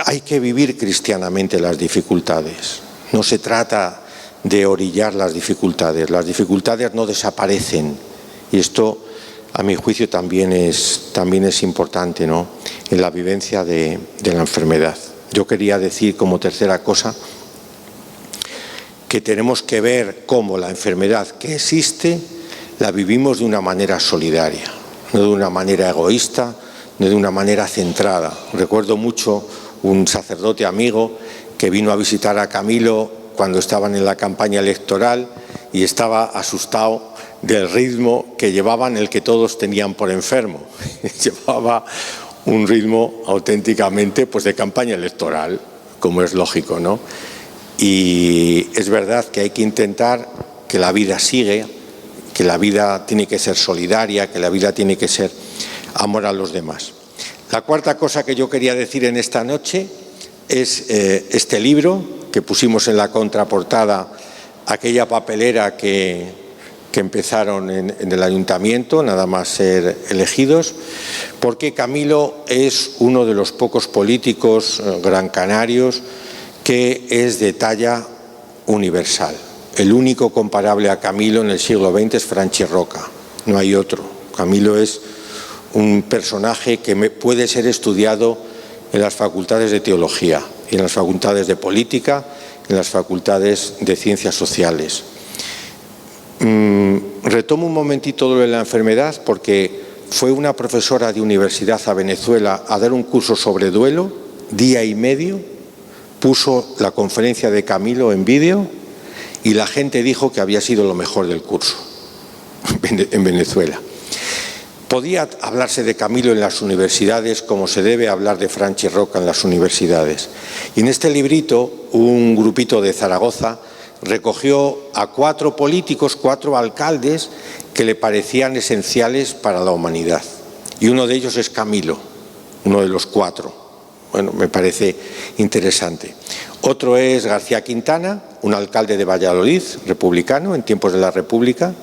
Hay que vivir cristianamente las dificultades. No se trata de orillar las dificultades no desaparecen. Y esto, a mi juicio, también es importante, ¿no?, en la vivencia de la enfermedad. Yo quería decir como tercera cosa que tenemos que ver cómo la enfermedad que existe la vivimos de una manera solidaria, no de una manera egoísta, no de una manera centrada. Recuerdo mucho un sacerdote amigo que vino a visitar a Camilo cuando estaban en la campaña electoral y estaba asustado del ritmo que llevaban, el que todos tenían por enfermo. Llevaba un ritmo auténticamente pues de campaña electoral, como es lógico, ¿no? Y es verdad que hay que intentar que la vida sigue, que la vida tiene que ser solidaria, que la vida tiene que ser amor a los demás. La cuarta cosa que yo quería decir en esta noche es este libro que pusimos en la contraportada, aquella papelera que empezaron en el ayuntamiento, nada más ser elegidos, porque Camilo es uno de los pocos políticos gran canarios que es de talla universal. El único comparable a Camilo en el siglo XX es Franchi Roca, no hay otro. Camilo es un personaje que puede ser estudiado en las facultades de teología, en las facultades de política, en las facultades de ciencias sociales. Retomo un momentito lo de la enfermedad porque fue una profesora de universidad a Venezuela a dar un curso sobre duelo, día y medio, puso la conferencia de Camilo en vídeo y la gente dijo que había sido lo mejor del curso en Venezuela. Podía hablarse de Camilo en las universidades como se debe hablar de Franchi Roca en las universidades. Y en este librito, un grupito de Zaragoza recogió a 4 políticos, 4 alcaldes que le parecían esenciales para la humanidad. Y uno de ellos es Camilo, uno de los 4. Bueno, me parece interesante. Otro es García Quintana, un alcalde de Valladolid, republicano, en tiempos de la República,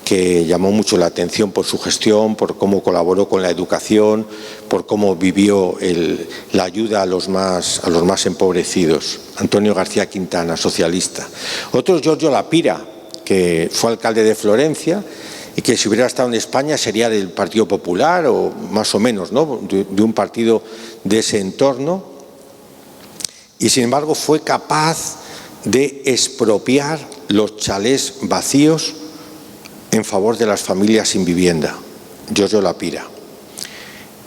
que llamó mucho la atención por su gestión, por cómo colaboró con la educación, por cómo vivió la ayuda a los más empobrecidos. Antonio García Quintana, socialista. Otro es Giorgio Lapira, que fue alcalde de Florencia y que si hubiera estado en España sería del Partido Popular o más o menos, ¿no?, de un partido de ese entorno. Y sin embargo fue capaz de expropiar los chalés vacíos en favor de las familias sin vivienda, Giorgio Lapira.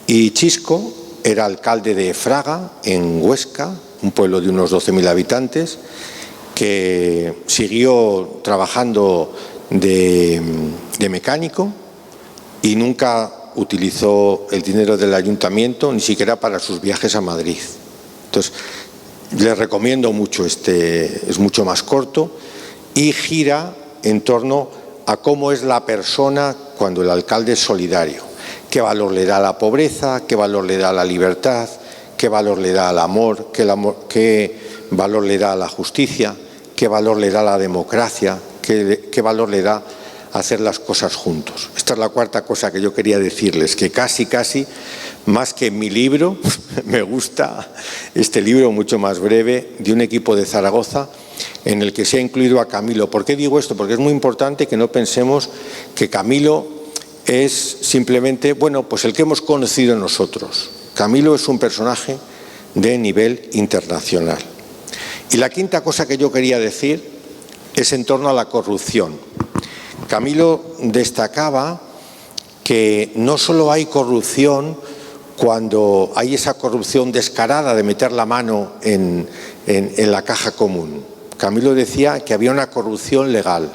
Y Chisco era alcalde de Fraga, en Huesca, un pueblo de unos 12.000 habitantes, que siguió trabajando de mecánico y nunca utilizó el dinero del ayuntamiento ni siquiera para sus viajes a Madrid. Entonces, les recomiendo mucho es mucho más corto y gira en torno a cómo es la persona cuando el alcalde es solidario. ¿Qué valor le da a la pobreza? ¿Qué valor le da a la libertad? ¿Qué valor le da al amor? ¿Qué valor le da a la justicia? ¿Qué valor le da a la democracia? qué valor le da hacer las cosas juntos. Esta es la cuarta cosa que yo quería decirles, que casi, más que mi libro, me gusta este libro mucho más breve de un equipo de Zaragoza en el que se ha incluido a Camilo. ¿Por qué digo esto? Porque es muy importante que no pensemos que Camilo es simplemente, bueno, pues el que hemos conocido nosotros. Camilo es un personaje de nivel internacional. Y la quinta cosa que yo quería decir es en torno a la corrupción. Camilo destacaba que no solo hay corrupción cuando hay esa corrupción descarada de meter la mano en la caja común. Camilo decía que había una corrupción legal.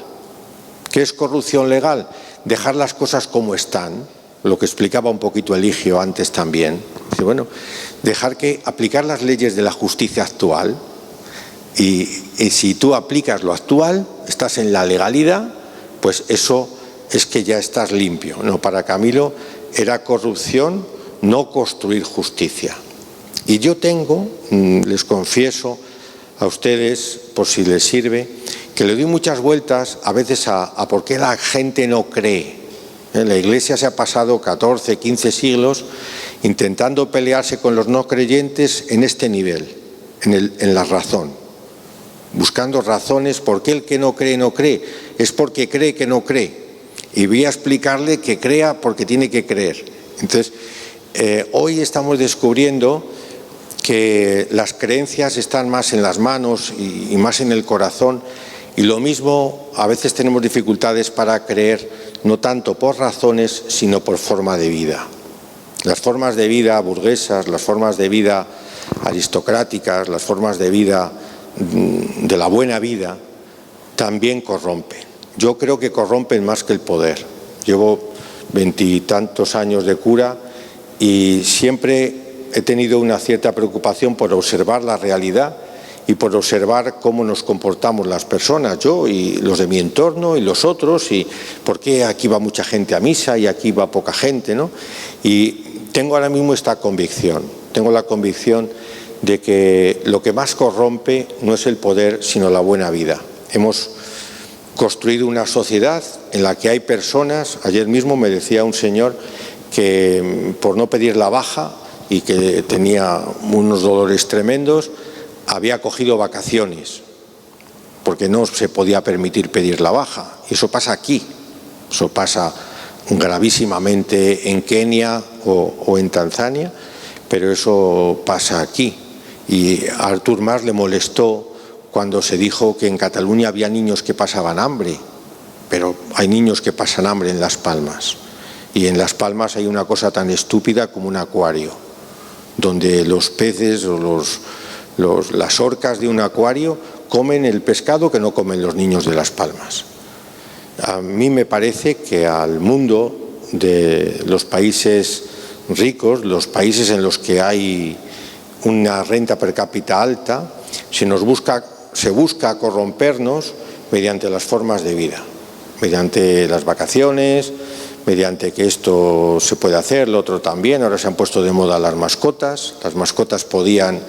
¿Qué es corrupción legal? Dejar las cosas como están, lo que explicaba un poquito Eligio antes también. Dice, bueno, aplicar las leyes de la justicia actual, y si tú aplicas lo actual, estás en la legalidad, pues eso es que ya estás limpio. No, para Camilo era corrupción no construir justicia. Y yo tengo, les confieso a ustedes, por si les sirve, que le doy muchas vueltas a veces a por qué la gente no cree. La Iglesia se ha pasado 14, 15 siglos intentando pelearse con los no creyentes en este nivel, en la razón, buscando razones por qué el que no cree, es porque cree que no cree. Y voy a explicarle que crea porque tiene que creer. Entonces, hoy estamos descubriendo que las creencias están más en las manos y más en el corazón, y lo mismo, a veces tenemos dificultades para creer, no tanto por razones, sino por forma de vida. Las formas de vida burguesas, las formas de vida aristocráticas, las formas de vida de la buena vida, también corrompen. Yo creo que corrompen más que el poder. Llevo 20 y tantos años de cura y siempre he tenido una cierta preocupación por observar la realidad y por observar cómo nos comportamos las personas, yo y los de mi entorno y los otros, y por qué aquí va mucha gente a misa y aquí va poca gente, ¿no? Y tengo ahora mismo esta convicción, tengo la convicción de que lo que más corrompe no es el poder, sino la buena vida. Hemos construido una sociedad en la que hay personas, ayer mismo me decía un señor que por no pedir la baja y que tenía unos dolores tremendos, había cogido vacaciones porque no se podía permitir pedir la baja. Y eso pasa aquí, eso pasa gravísimamente en Kenia o en Tanzania, pero eso pasa aquí. Y a Artur Mas le molestó cuando se dijo que en Cataluña había niños que pasaban hambre, pero hay niños que pasan hambre en Las Palmas. Y en Las Palmas hay una cosa tan estúpida como un acuario, donde los peces o las orcas de un acuario comen el pescado que no comen los niños de Las Palmas. A mí me parece que al mundo de los países ricos, los países en los que hay una renta per cápita alta, se busca corrompernos mediante las formas de vida, mediante las vacaciones, mediante que esto se puede hacer, lo otro también. Ahora se han puesto de moda las mascotas podían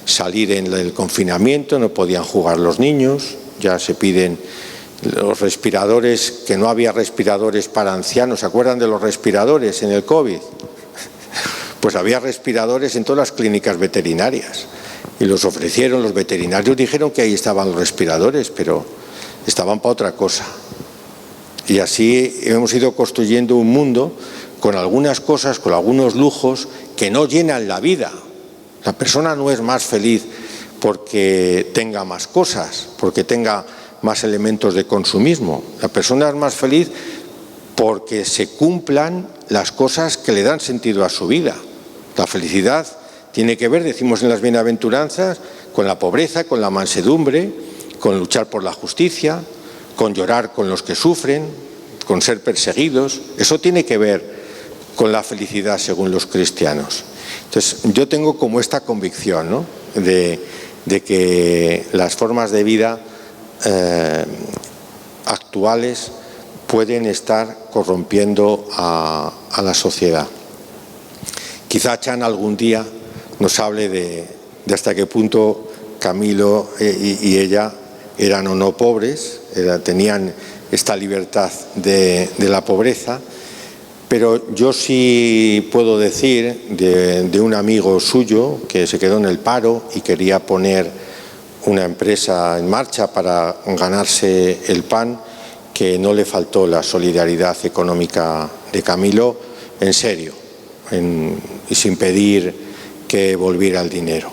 salir en el confinamiento, no podían jugar los niños, ya se piden los respiradores, que no había respiradores para ancianos. ¿Se acuerdan de los respiradores en el COVID? Pues había respiradores en todas las clínicas veterinarias y los ofrecieron, los veterinarios dijeron que ahí estaban los respiradores, pero estaban para otra cosa. Y así hemos ido construyendo un mundo con algunas cosas, con algunos lujos que no llenan la vida. La persona no es más feliz porque tenga más cosas, porque tenga más elementos de consumismo. La persona es más feliz porque se cumplan las cosas que le dan sentido a su vida. La felicidad tiene que ver, decimos en las bienaventuranzas, con la pobreza, con la mansedumbre, con luchar por la justicia, con llorar con los que sufren, con ser perseguidos. Eso tiene que ver con la felicidad según los cristianos. Entonces, yo tengo como esta convicción, ¿no?, de que las formas de vida actuales pueden estar corrompiendo a la sociedad. Quizá Chan algún día nos hable de hasta qué punto Camilo y ella eran o no pobres, tenían esta libertad de la pobreza. Pero yo sí puedo decir de un amigo suyo que se quedó en el paro y quería poner una empresa en marcha para ganarse el pan, que no le faltó la solidaridad económica de Camilo, en serio, y sin pedir que volviera el dinero.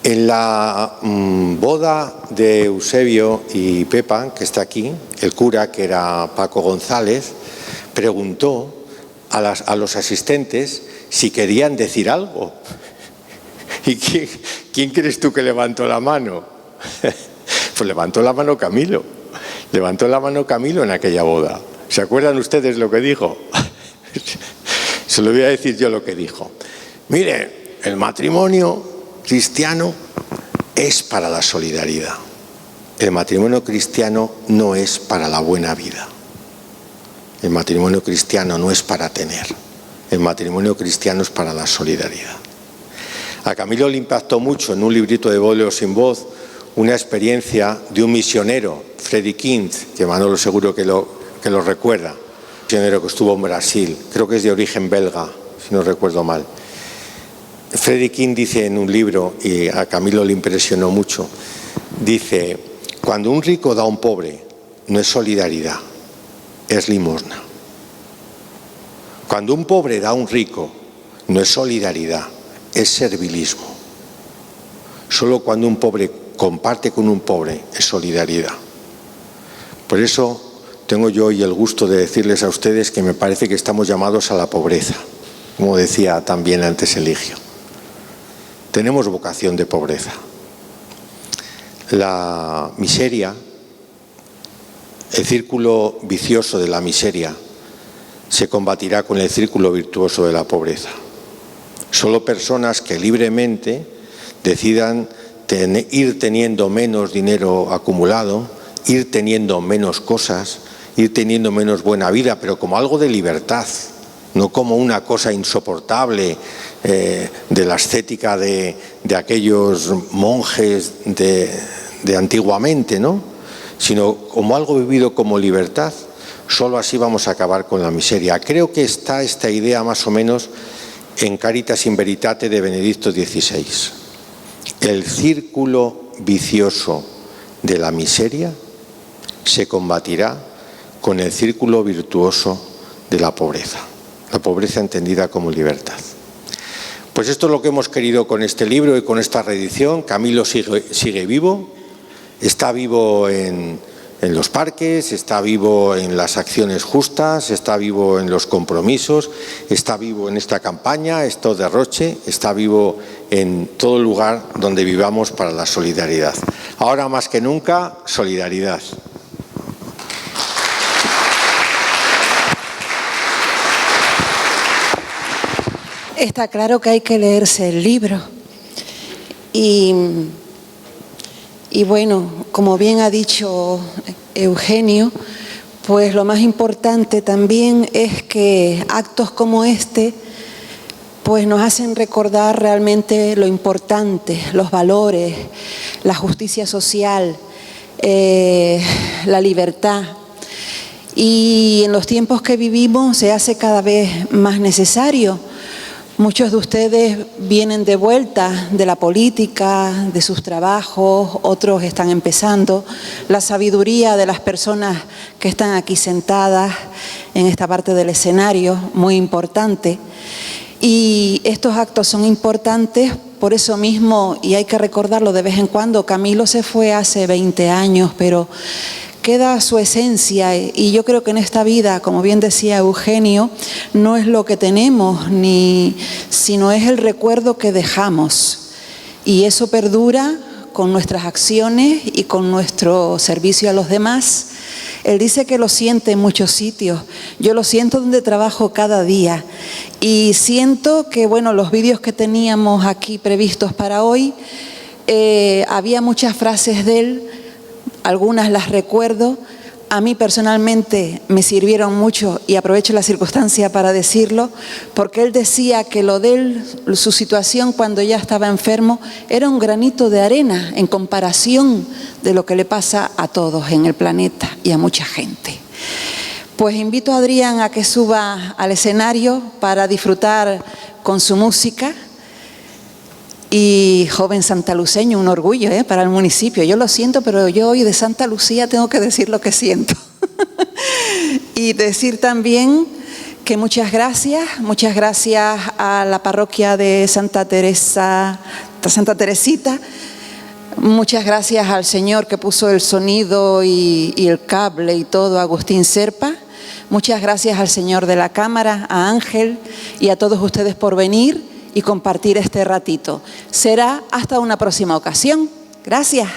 En la boda de Eusebio y Pepa, que está aquí, el cura, que era Paco González, preguntó a los asistentes si querían decir algo. ¿Y quién crees tú que levantó la mano? Pues levantó la mano Camilo. Levantó la mano Camilo en aquella boda. ¿Se acuerdan ustedes lo que dijo? Se lo voy a decir yo lo que dijo. Mire, el matrimonio cristiano es para la solidaridad. El matrimonio cristiano no es para la buena vida. El matrimonio cristiano no es para tener. El matrimonio cristiano es para la solidaridad. A Camilo le impactó mucho en un librito de Boleo sin voz una experiencia de un misionero, Freddy King, que Manolo seguro que lo recuerda, un misionero que estuvo en Brasil, creo que es de origen belga, si no recuerdo mal. Freddy King dice en un libro, y a Camilo le impresionó mucho, dice: cuando un rico da a un pobre, no es solidaridad, es limosna. Cuando un pobre da a un rico, no es solidaridad, es servilismo. Solo cuando un pobre comparte con un pobre es solidaridad. Por eso tengo yo hoy el gusto de decirles a ustedes que me parece que estamos llamados a la pobreza, como decía también antes Eligio. Tenemos vocación de pobreza. La miseria, el círculo vicioso de la miseria, se combatirá con el círculo virtuoso de la pobreza. Solo personas que libremente decidan ir teniendo menos dinero acumulado, ir teniendo menos cosas, ir teniendo menos buena vida, pero como algo de libertad, no como una cosa insoportable de la ascética de aquellos monjes de antiguamente, ¿no? Sino como algo vivido como libertad. Solo así vamos a acabar con la miseria. Creo que está esta idea más o menos en Caritas in Veritate de Benedicto XVI. El círculo vicioso de la miseria se combatirá con el círculo virtuoso de la pobreza entendida como libertad. Pues esto es lo que hemos querido con este libro y con esta reedición. Camilo sigue vivo, está vivo en los parques, está vivo en las acciones justas, está vivo en los compromisos, está vivo en esta campaña, esto de Roche, está vivo en todo lugar donde vivamos para la solidaridad. Ahora más que nunca, solidaridad. Está claro que hay que leerse el libro. Y bueno, como bien ha dicho Eugenio, pues lo más importante también es que actos como este pues nos hacen recordar realmente lo importante, los valores, la justicia social, la libertad. Y en los tiempos que vivimos se hace cada vez más necesario. Muchos de ustedes vienen de vuelta de la política, de sus trabajos, otros están empezando. La sabiduría de las personas que están aquí sentadas en esta parte del escenario, muy importante. Y estos actos son importantes por eso mismo, y hay que recordarlo de vez en cuando. Camilo se fue hace 20 años, pero queda su esencia, y yo creo que en esta vida, como bien decía Eugenio, no es lo que tenemos, sino es el recuerdo que dejamos. Y eso perdura con nuestras acciones y con nuestro servicio a los demás. Él dice que lo siente en muchos sitios. Yo lo siento donde trabajo cada día. Y siento que, bueno, los vídeos que teníamos aquí previstos para hoy, había muchas frases de él. Algunas las recuerdo, a mí personalmente me sirvieron mucho, y aprovecho la circunstancia para decirlo, porque él decía que lo de él, su situación cuando ya estaba enfermo, era un granito de arena en comparación de lo que le pasa a todos en el planeta y a mucha gente. Pues invito a Adrián a que suba al escenario para disfrutar con su música. Y joven santaluceño, un orgullo para el municipio. Yo lo siento, pero yo hoy de Santa Lucía tengo que decir lo que siento. Y decir también que muchas gracias a la parroquia de Santa Teresita, muchas gracias al señor que puso el sonido y el cable y todo, Agustín Serpa. Muchas gracias al señor de la cámara, a Ángel y a todos ustedes por venir y compartir este ratito. Será hasta una próxima ocasión. Gracias.